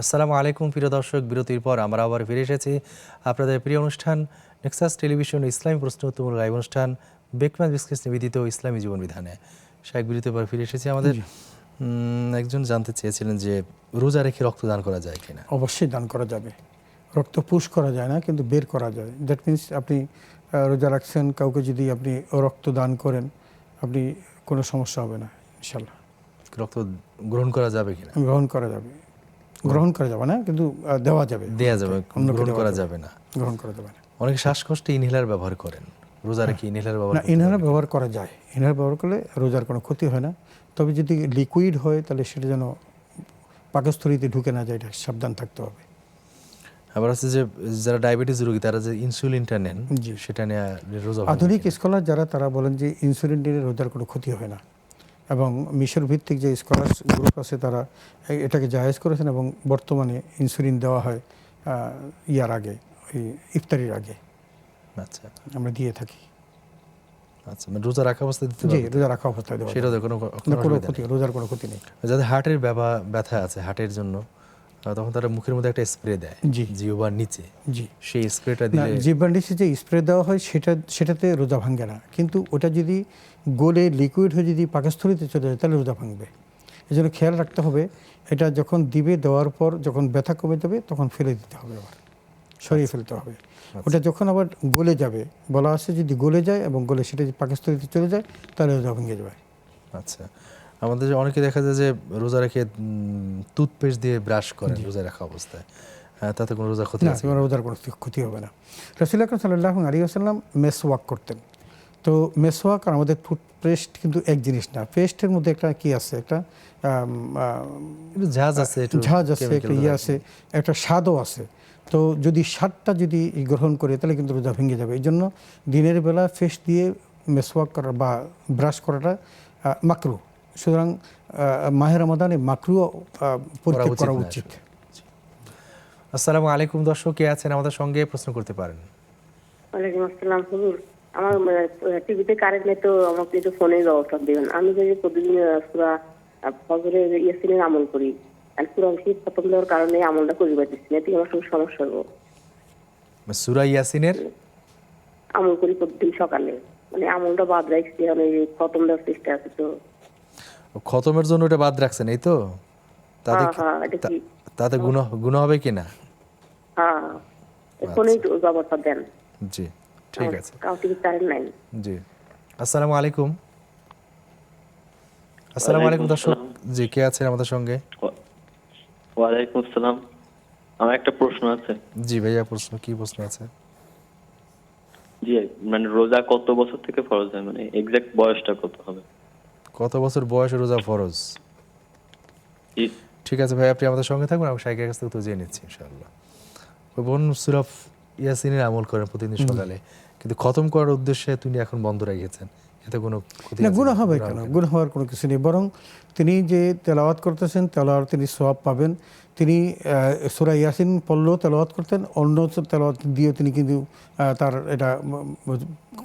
আসসালামু আলাইকুম প্রিয় দর্শক, বিরতির পর আমরা আবার ফিরে এসেছি আপনাদের প্রিয় অনুষ্ঠান নেক্সাস টেলিভিশন ইসলামী প্রশ্নোত্তরমূলক লাইভ অনুষ্ঠান বেকম্যান বিস্কিট নিবেদিত ইসলামী জীবন বিধানে। শায়েখ, বিরতির পর ফিরে এসেছি। আমাদের একজন জানতে চেয়েছিলেন যে রোজা রেখে রক্তদান করা যায় কিনা? অবশ্যই দান করা যাবে। রক্ত পুশ করা যায় না, কিন্তু বের করা যায়। দ্যাট মিনস আপনি রোজা রাখছেন, কাউকে যদি আপনি রক্ত দান করেন আপনি কোনো সমস্যা হবে না ইনশাল্লাহ। রক্ত গ্রহণ করা যাবে কিনা? গ্রহণ করা যাবে, গ্রহণ করা যাবে না, কিন্তু দেওয়া যাবে, দেওয়া যাবে, গ্রহণ করা যাবে না। গ্রহণ করা যাবে না। অনেকে শ্বাসকষ্টে ইনহেলার ব্যবহার করেন, রোজা রেখে ইনহেলার ব্যবহার? না, ইনহেলার ব্যবহার করা যায়। ইনহেলার ব্যবহার করলে রোজার কোনো ক্ষতি হয় না। তবে যদি লিকুইড হয় তাহলে সেটা যেন পাকস্থলীতে ঢুকে না যায়, এটা সাবধান থাকতে হবে। আবার আছে যে যারা ডায়াবেটিস রোগী তারা যে ইনসুলিনটা নেন, সেটা নিয়ে রোজা? আধুনিক স্কলার যারা তারা বলেন যে ইনসুলিন নিলে রোজার কোনো ক্ষতি হয় না, এবং মিশর ভিত্তিক যে স্কলার গ্রুপ আছে তারা এটাকে জায়েজ করেছেন এবং বর্তমানে ইনসুলিন দেওয়া হয় ইয়ার আগে, ওই ইফতারির আগে। আচ্ছা, আমরা দিয়ে থাকি। আচ্ছা, মানে রোজা রাখা অবস্থায় দিতে জি, পারবে? রোজা রাখা অবস্থায় দেওয়া সেটা কোনো ক্ষতি, রোজার কোনো ক্ষতি নেই। যাদের হার্টের ব্যথা আছে, হার্টের জন্য তখন তারা মুখের মধ্যে একটা স্প্রে দেয় জিহ্বার নিচে, সেই স্প্রেটা দিলে? জিহ্বার নিচে যে স্প্রে দেওয়া হয় সেটাতে রোজা ভাঙে না, কিন্তু ওটা যদি গলে লিকুইড হয়ে যদি পাকস্থলীতে চলে যায় তাহলে রোজা ভাঙবে। এই জন্য খেয়াল রাখতে হবে, এটা যখন দিবে, দেওয়ার পর যখন ব্যথা কমে যাবে তখন ফেলে দিতে হবে, আবার সরিয়ে ফেলতে হবে। ওটা যখন আবার গলে যাবে, বলা আছে যদি গলে যায় এবং গলে সেটা যদি পাকস্থলীতে চলে যায় তাহলে রোজা ভেঙে যাবে। আচ্ছা, আমাদের অনেকে দেখা যায় যে রোজা রেখে টুথপেস্ট দিয়ে ব্রাশ করেন রোজা রাখা অবস্থায়, তাতে কোনো রোজা ক্ষতি আছে? রোজার কোনো ক্ষতি হবে না। রাসূল আকরাম সাল্লাল্লাহু আলাইহি ওয়াসাল্লাম মেসওয়াক করতেন। তো মেসওয়াক আর আমাদের টুথপেস্ট কিন্তু এক জিনিস না। পেস্টের মধ্যে একটা কি আছে, একটা ঝাঁজ আছে, একটা ইয়ে আছে, একটা স্বাদও আছে। তো যদি স্বাদটা যদি গ্রহণ করে তাহলে কিন্তু রোজা ভেঙে যাবে। এই জন্য দিনের বেলা পেস্ট দিয়ে মেসওয়াক করা বা ব্রাশ করাটা মাকরুহ। সুতরাং মাহে রমাদানে মাকরুহ পরিত্যাগ করা উচিত। আসসালামু আলাইকুম দর্শক, কে আছেন আমাদের সঙ্গে? প্রশ্ন করতে পারেন। ওয়ালাইকুম আসসালাম। হুজুর, আমার টিভিতে কারেন্ট নেই, তো আমাকে একটু ফোনের ব্যবস্থা দেবেন। আমি যদি প্রতিদিন সূরা ফজরের ইয়াসিনের আমল করি, আর কোরআন শরীফ খতম দেওয়ার কারণে আমলটা করি পাচ্ছি না, এতে আমার সঙ্গে সমস্যা হলো। সূরা ইয়াসিনের আমল করি প্রতিদিন সকালে, মানে আমলটা বাদ রাখছি, আমি খতম দেওয়ার চেষ্টা আছে। তো খতমের জন্য ওটা বাদ রাখছেন, এই তো? তাতে গুনাহ হবে কিনা? হ্যাঁ, ফোনেই তো জবাবটা দেন। জি, ঠিক আছে। কাউকে কারেন্ট নাই। জি, আসসালামু আলাইকুম। আসসালামু আলাইকুম ওয়ালাইকুম দর্শক, আসসালাম। যে কে আছেন আমাদের সঙ্গে? ওয়ালাইকুম আসসালাম। আমার একটা প্রশ্ন আছে। জি ভাইয়া, কি প্রশ্ন আছে? জি, মানে রোজা কত বছর থেকে ফরজ হয়, মানে এক্সাক্ট বয়সটা কত হবে? কত বছর বয়সে রোজা ফরজ? জি। ঠিক আছে ভাই, আপনি আমাদের সঙ্গে থাকবেন, আমি শাইখের কাছ থেকে তো জেনে নিচ্ছি ইনশাআল্লাহ। ওই বোন সূরা ইয়াসিনের আমল করেন প্রতিদিন সকালে, কিন্তু খতম করার উদ্দেশ্যে তিনি এখন বন্ধ রেখেছেন, এতে কোনো ক্ষতি না, আছে? গুনাহ হবে কেন? গুনাহ হওয়ার কোনো কিছু নেই, বরং তিনি যে তেলাওয়াত করতেছেন তেলাওয়াত তিনি সওয়াব পাবেন। তিনি সূরা ইয়াসিন পড়লেও তেলাওয়াত করতেন, অন্য তেলাওয়াত দিয়েও তিনি কিন্তু তার এটা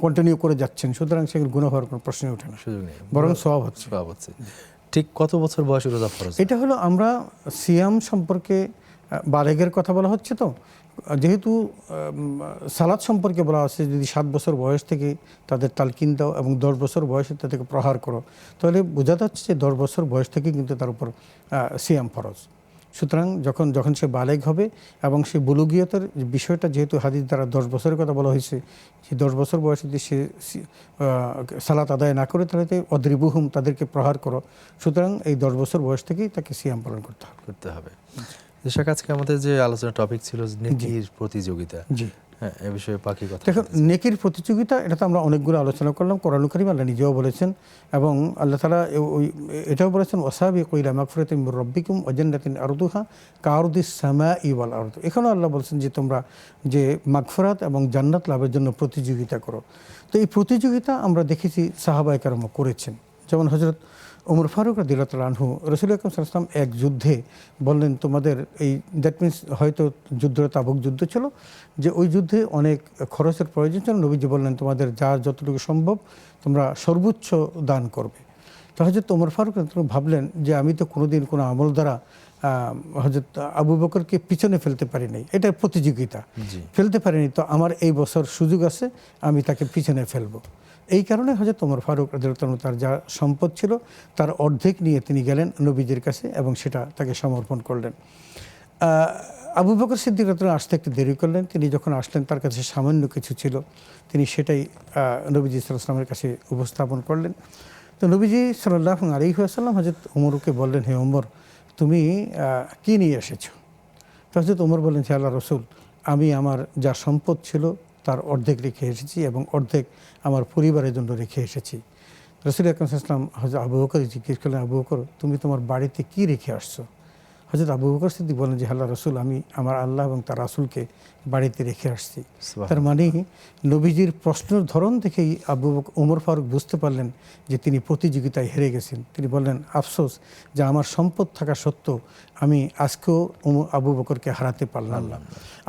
কন্টিনিউ করে যাচ্ছেন, সুতরাং সেগুলো গুনাহ হওয়ার কোনো প্রশ্নই ওঠে না, সুযোগ নেই, বরং সওয়াব হচ্ছে। সওয়াব হচ্ছে। ঠিক কত বছর বয়সে রোজা ফরজ? এটা হলো, আমরা সিয়াম সম্পর্কে বালেগের কথা বলা হচ্ছে, তো যেহেতু সালাত সম্পর্কে বলা আছে যদি 7 বছর বয়স থেকে তাদের তালকিন দাও এবং 10 বছর বয়সে তাদেরকে প্রহার করো, তাহলে বোঝা যাচ্ছে যে 10 বছর বয়স থেকে কিন্তু তার উপর সিয়াম ফরজ। সুতরাং যখন সে বালেগ হবে এবং সে বুলুগিয়তের বিষয়টা যেহেতু হাদিস দ্বারা 10 বছরের কথা বলা হয়েছে, যে 10 বছর বয়সে যদি সে সালাত আদায় না করে তাহলে অদ্রিবুহুম, তাদেরকে প্রহার করো। সুতরাং এই 10 বছর বয়স থেকেই তাকে সিয়াম পালন করতে হবে। যেসব আজকে আমাদের যে আলোচনা টপিক ছিল নেকির প্রতিযোগিতা, জি হ্যাঁ, এ বিষয়ে বাকি কথা। দেখুন, নেকির প্রতিযোগিতা, এটা তো আমরা অনেকগুলো আলোচনা করলাম। কোরআন কারীম আল্লাহ নিজেও বলেছেন এবং আল্লাহ তাআলা এটাও বলেছেন ওয়াসাবিকু ইলা মাগফিরাতিন মির রাব্বিকুম ওয়া জান্নাতিন আরদুহা কাআরদিস সামাই ওয়াল আরদ। এখানেও আল্লাহ বলেছেন যে তোমরা যে মাগফিরাত এবং জান্নাত লাভের জন্য প্রতিযোগিতা করো। তো এই প্রতিযোগিতা আমরা দেখেছি সাহাবায়ে কেরাম করেছেন। যেমন হযরত ওমর ফারুক রাদিয়াল্লাহু তাআলা আনহু রাসূল আকরাম সাল্লাল্লাহু আলাইহি ওয়াসাল্লাম এক যুদ্ধে বললেন, তোমাদের এই দ্যাট মিনস হয়তো যুদ্ধটা তাবুক যুদ্ধ ছিল, যে ওই যুদ্ধে অনেক খরচের প্রয়োজন ছিল। নবীজি বললেন, তোমাদের যার যতটুকু সম্ভব তোমরা সর্বোচ্চ দান করবে। তো হযরত ওমর ফারুক রাদিয়াল্লাহু ভাবলেন যে আমি তো কোনোদিন কোনো আমল দ্বারা হযরত আবু বকরকে পিছনে ফেলতে পারি নাই, এটা প্রতিযোগিতা, ফেলতে পারিনি, তো আমার এই বছর সুযোগ আছে, আমি তাকে পিছনে ফেলবো। এই কারণে হযরত ওমর ফারুক রাদিয়াল্লাহু তাআলা তার যা সম্পদ ছিল তার অর্ধেক নিয়ে তিনি গেলেন নবীজির কাছে এবং সেটা তাকে সমর্পণ করলেন। আবু বকর সিদ্দিক রাদিয়াল্লাহু আসতে একটু দেরি করলেন। তিনি যখন আসলেন তার কাছে সামান্য কিছু ছিল, তিনি সেটাই নবীজি সাল্লাল্লাহু আলাইহি ওয়াসাল্লামের কাছে উপস্থাপন করলেন। তো নবীজি সাল্লাল্লাহু আলাইহি ওয়াসাল্লাম হযরত ওমরকে বললেন, হে ওমর, তুমি কি নিয়ে এসেছো? তো হযরত ওমর বললেন, হে আল্লাহর রাসূল, আমি আমার যা সম্পদ ছিল তার অর্ধেক রেখে এসেছি এবং অর্ধেক আমার পরিবারের জন্য রেখে এসেছি। রাসূল আকরাম সাল্লাল্লাহু আলাইহি ওয়াসাল্লাম হযরত আবু বকরকে জিজ্ঞেস করলেন, আবু বকর, তুমি তোমার বাড়িতে কি রেখে আসছো? হযরত আবু বকর সিদ্দিক বলেন যে, আল্লাহর রাসূল, আমি আমার আল্লাহ এবং তার রাসূলকে বাড়িতে রেখে আসছি। তার মানে নবীজির প্রশ্নের ধরন দেখেই ওমর ফারুক বুঝতে পারলেন যে তিনি প্রতিযোগিতায় হেরে গেছেন। তিনি বললেন, আফসোস যে আমার সম্পদ থাকা সত্ত্বেও আমি আজকেও আবু বকরকে হারাতে পারলাম না।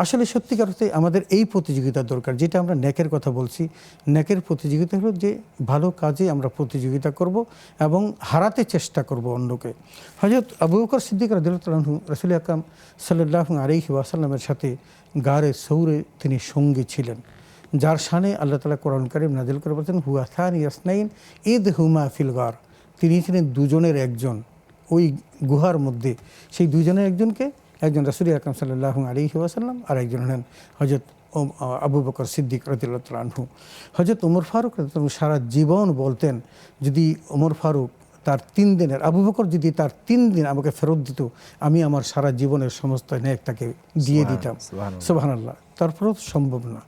আসলে সত্যিকার অর্থে আমাদের এই প্রতিযোগিতা দরকার, যেটা আমরা নেকের কথা বলছি। নেকের প্রতিযোগিতা হলো যে ভালো কাজে আমরা প্রতিযোগিতা করব এবং হারাতে চেষ্টা করব অন্যকে। হযরত আবু বকর সিদ্দিক রাদিয়াল্লাহু তাআলা আনহু রাসূল আকরাম সাল্লাল্লাহু আলাইহি ওয়াসাল্লামের সাথে গারে সৌরে তিনি সঙ্গী ছিলেন, যার শানে আল্লাহ তাআলা কোরআন কারীম নাযিল করে বলেছেন, হুয়া থানি ইয়াসনাইন ইদ হুমা ফিল গার। তিনি ছিলেন দুজনের একজন ওই গুহার মধ্যে। সেই দুজনের একজন রাসূল আকরাম সাল্লাল্লাহু আলাইহি ওয়াসাল্লাম আর একজন হলেন হযরত আবু বকর সিদ্দিক রাদিয়াল্লাহু তাআলা আনহু। হযরত ওমর ফারুক রাদিয়াল্লাহু তাআলা সারা জীবন বলতেন, যদি ওমর ফারুক তার 3 দিনের, আবু বকর যদি তার 3 দিন আমাকে ফেরত দিত, আমি আমার সারা জীবনের সমস্ত নেক তাকে দিয়ে দিতাম। সুবহানাল্লাহ। তারপরেও সম্ভব না,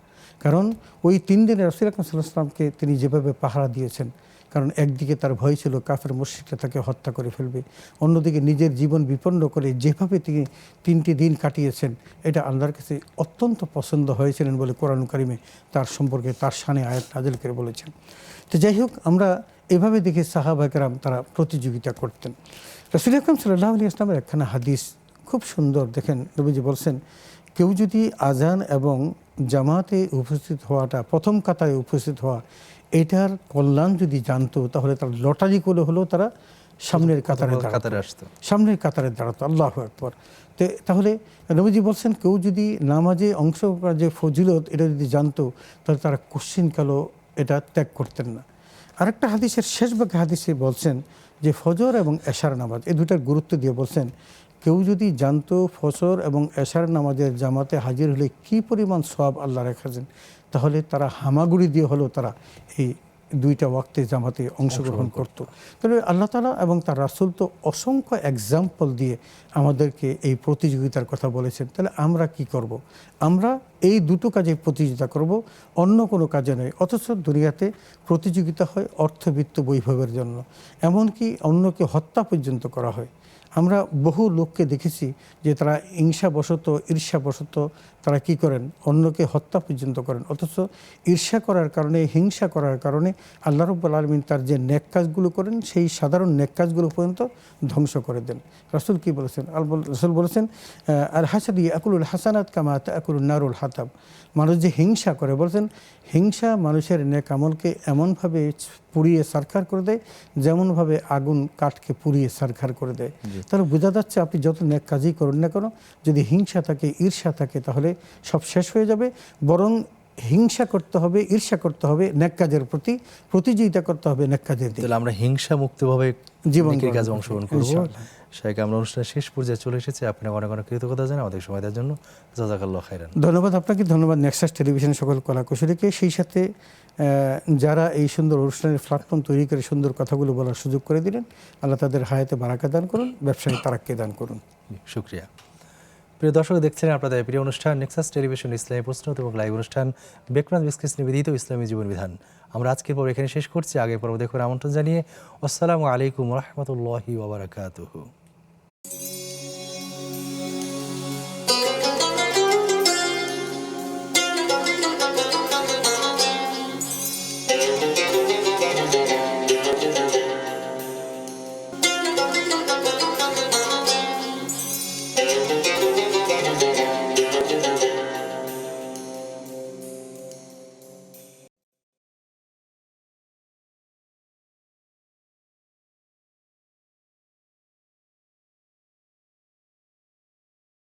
কারণ ওই 3 দিনে রাসূল আকরাম সাল্লাল্লাহু আলাইহি ওয়াসাল্লামকে তিনি যেভাবে পাহারা দিয়েছেন, কারণ একদিকে তার ভয় ছিল কাফের মুশরিকরা তাকে হত্যা করে ফেলবে, অন্যদিকে নিজের জীবন বিপন্ন করে যেভাবে তিনি 3টি দিন কাটিয়েছেন, এটা আল্লাহর কাছে অত্যন্ত পছন্দ হয়েছিলেন বলে কোরআন কারীমে তার সম্পর্কে তার শানে আয়াত নাযিল করে বলেছেন। তো যাই হোক, আমরা এভাবে দেখি সাহাবা কেরাম তারা প্রতিযোগিতা করতেন। রাসূল আকরাম সাল্লাল্লাহু আলাইহি ওয়াসাল্লামের একখানা হাদিস খুব সুন্দর, দেখেন নবীজি বলছেন, কেউ যদি আজান এবং জামাতে উপস্থিত হওয়াটা, প্রথম কাতারে উপস্থিত হওয়া, এটার কল্যাণ যদি জানতো, তাহলে তার লটারি করে হলেও তারা সামনের কাতারে দাঁড়াতো। আল্লাহু আকবার। তাহলে নবীজি বলছেন, কেউ যদি নামাজে অংশ করার যে ফজিলত এটা যদি জানতো, তাহলে তারা কোশ্চিনকালও এটা ত্যাগ করতেন না। আরেকটা হাদিসের শেষ ভাগে হাদিসে বলছেন যে ফজর এবং এশার নামাজ, এই দুটার গুরুত্ব দিয়ে বলছেন, কেউ যদি জানতো ফজর এবং এশার নামাজের জামাতে হাজির হলে কি পরিমাণ সওয়াব আল্লাহ রেখেছেন, তাহলে তারা হামাগুড়ি দিয়ে হলেও তারা এই দুইটা ওয়াক্তে জামাতে অংশগ্রহণ করত। তাহলে আল্লাহ তাআলা এবং তার রাসূল তো অসংখ্য এক্সাম্পল দিয়ে আমাদেরকে এই প্রতিযোগিতার কথা বলেছেন। তাহলে আমরা কি করব? আমরা এই দুটো কাজে প্রতিযোগিতা করব, অন্য কোনো কাজে নয়। অথচ দুনিয়াতে প্রতিযোগিতা হয় অর্থবিত্ত বৈভবের জন্য, এমনকি অন্যকে হত্যা পর্যন্ত করা হয়। আমরা বহু লোককে দেখেছি যে তারা হিংসাবশত ঈর্ষাবশত তারা কি করেন, অন্যকে হত্যা পর্যন্ত করেন। অথচ ঈর্ষা করার কারণে, হিংসা করার কারণে আল্লাহ রাব্বুল আলামিন তার যে নেক কাজগুলো করেন সেই সাধারণ নেক কাজগুলো পর্যন্ত ধ্বংস করে দেন। রাসূল কি বলেছেন? রাসূল বলেছেন আল হাসাদ ইয়াকুলুল হাসানাত কামা তাকুলুন নারুল হাতাব। মানুষ যে হিংসা করে, বলছেন হিংসা মানুষের নেক আমলকে এমনভাবে পুড়িয়ে সারখার করে দেয় যেমনভাবে আগুন কাঠকে পুড়িয়ে সারখার করে দেয়। তাহলে বোঝা যাচ্ছে আপনি যত নেক কাজই করুন না কেন, যদি হিংসা থাকে, ঈর্ষা থাকে, তাহলে সব শেষ হয়ে যাবে। বরং হিংসা করতে হবে, ঈর্ষা করতে হবে নেক কাজের প্রতি, প্রতিযোগিতা করতে হবে নেক কাজের দিকে। তাহলে আমরা হিংসা মুক্তভাবে জীবনের কাজে অংশগ্রহণ করব। শাইখ, আমরা অনুষ্ঠানের শেষ পর্যায়ে চলে এসেছি। আপনাকে অনেক অনেক কৃতজ্ঞতা জানাই আমাদের সময় দেওয়ার জন্য। জাযাকাল্লাহ খাইরান। ধন্যবাদ আপনাকে, ধন্যবাদ নেক্সাস টেলিভিশনের সকল কলাকুশলীকে, সেই সাথে যারা এই সুন্দর অনুষ্ঠানের প্ল্যাটফর্ম তৈরি করে সুন্দর কথাগুলো বলার সুযোগ করে দিলেন। আল্লাহ তাদের হায়াতে বারাকা দান করুন, ব্যবসায়ী তারাক্কি দান করুন। শুকরিয়া। প্রিয় দর্শক, দেখছেন আপনাদের প্রিয় অনুষ্ঠান নেক্সাস টেলিভিশন ইসলামী প্রশ্ন এবং লাইভ অনুষ্ঠান বেকরাজ বিসকিস নিবেদিত ইসলামী জীবন বিধান। আমরা আজকের পর এখানে শেষ করছি। আগের পর্ব দেখুন আমন্ত্রণ জানিয়ে আসসালামু আলাইকুম ওয়া রাহমাতুল্লাহি ওয়া বারাকাতুহু।